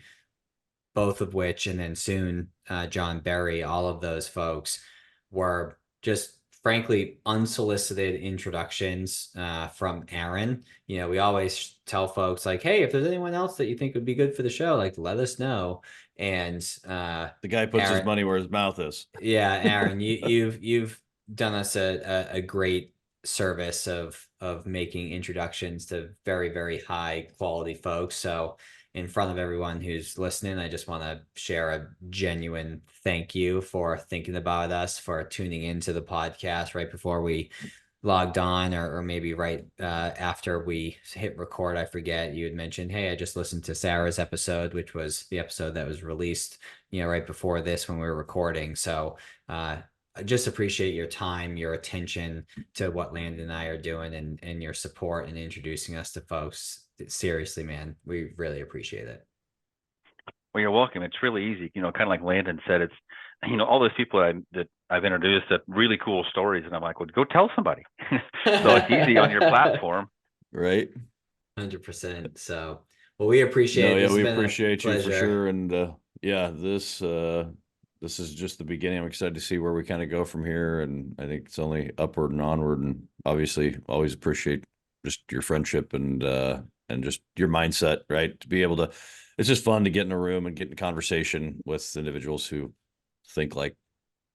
Speaker 1: both of which, and then soon John Berry, all of those folks were just frankly unsolicited introductions from Aaron. We always tell folks like, hey, if there's anyone else that you think would be good for the show, like let us know. And
Speaker 2: the guy puts
Speaker 1: Aaron,
Speaker 2: his money where his mouth is.
Speaker 1: Yeah, Aaron, you've done us a great service of making introductions to very, very high quality folks. So in front of everyone who's listening, I just want to share a genuine thank you for thinking about us, for tuning into the podcast right before we logged on, or maybe right after we hit record. I forget, you had mentioned, hey, I just listened to Sarah's episode, which was the episode that was released right before this when we were recording. So I just appreciate your time, your attention to what Landon and I are doing, and your support in introducing us to folks. Seriously, man, we really appreciate it.
Speaker 3: Well, you're welcome. It's really easy. Kind of like Landon said, it's, all those people that I've introduced have really cool stories. And I'm like, well, go tell somebody. So it's easy on your platform.
Speaker 2: Right.
Speaker 1: 100%. So, well, we appreciate it.
Speaker 2: Yeah, we appreciate you for sure. And this is just the beginning. I'm excited to see where we kind of go from here. And I think it's only upward and onward. And obviously always appreciate just your friendship and just your mindset, right? To be able to, it's just fun to get in a room and get in conversation with individuals who think like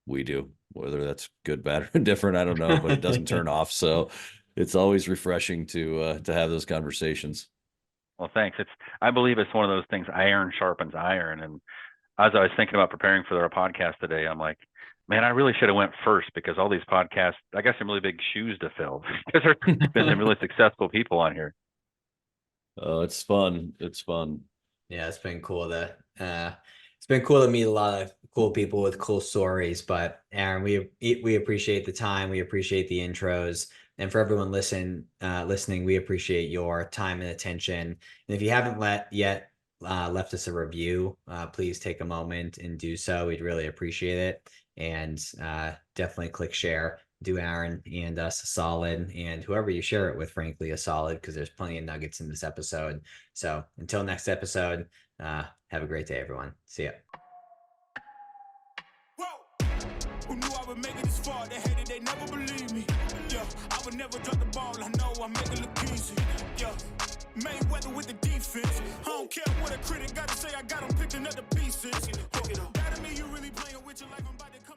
Speaker 2: we do, whether that's good, bad, or different, I don't know, but it doesn't turn off. So it's always refreshing to have those conversations.
Speaker 3: Well, thanks. I believe it's one of those things, iron sharpens iron. And as I was thinking about preparing for our podcast today, I'm like, man, I really should have went first, because all these podcasts, I got some really big shoes to fill, because there's been some really successful people on here.
Speaker 2: Oh, it's fun. It's fun.
Speaker 1: Yeah, it's been cool to meet a lot of cool people with cool stories. But Aaron, we appreciate the time, we appreciate the intros, and for everyone listening, we appreciate your time and attention. And if you haven't yet left us a review, please take a moment and do so. We'd really appreciate it. And definitely click share. Do Aaron and us a solid, and whoever you share it with, frankly, a solid, because there's plenty of nuggets in this episode. So until next episode, have a great day, everyone. See ya. Who knew I would make it this far? They hated, they never believed me. Yeah, I would never drop the ball. I know I make it look easy. Yeah, Mayweather with the defense. I don't care what a critic got to say. I got them picking up the pieces. That to me, you really playing with your life. I'm about to come.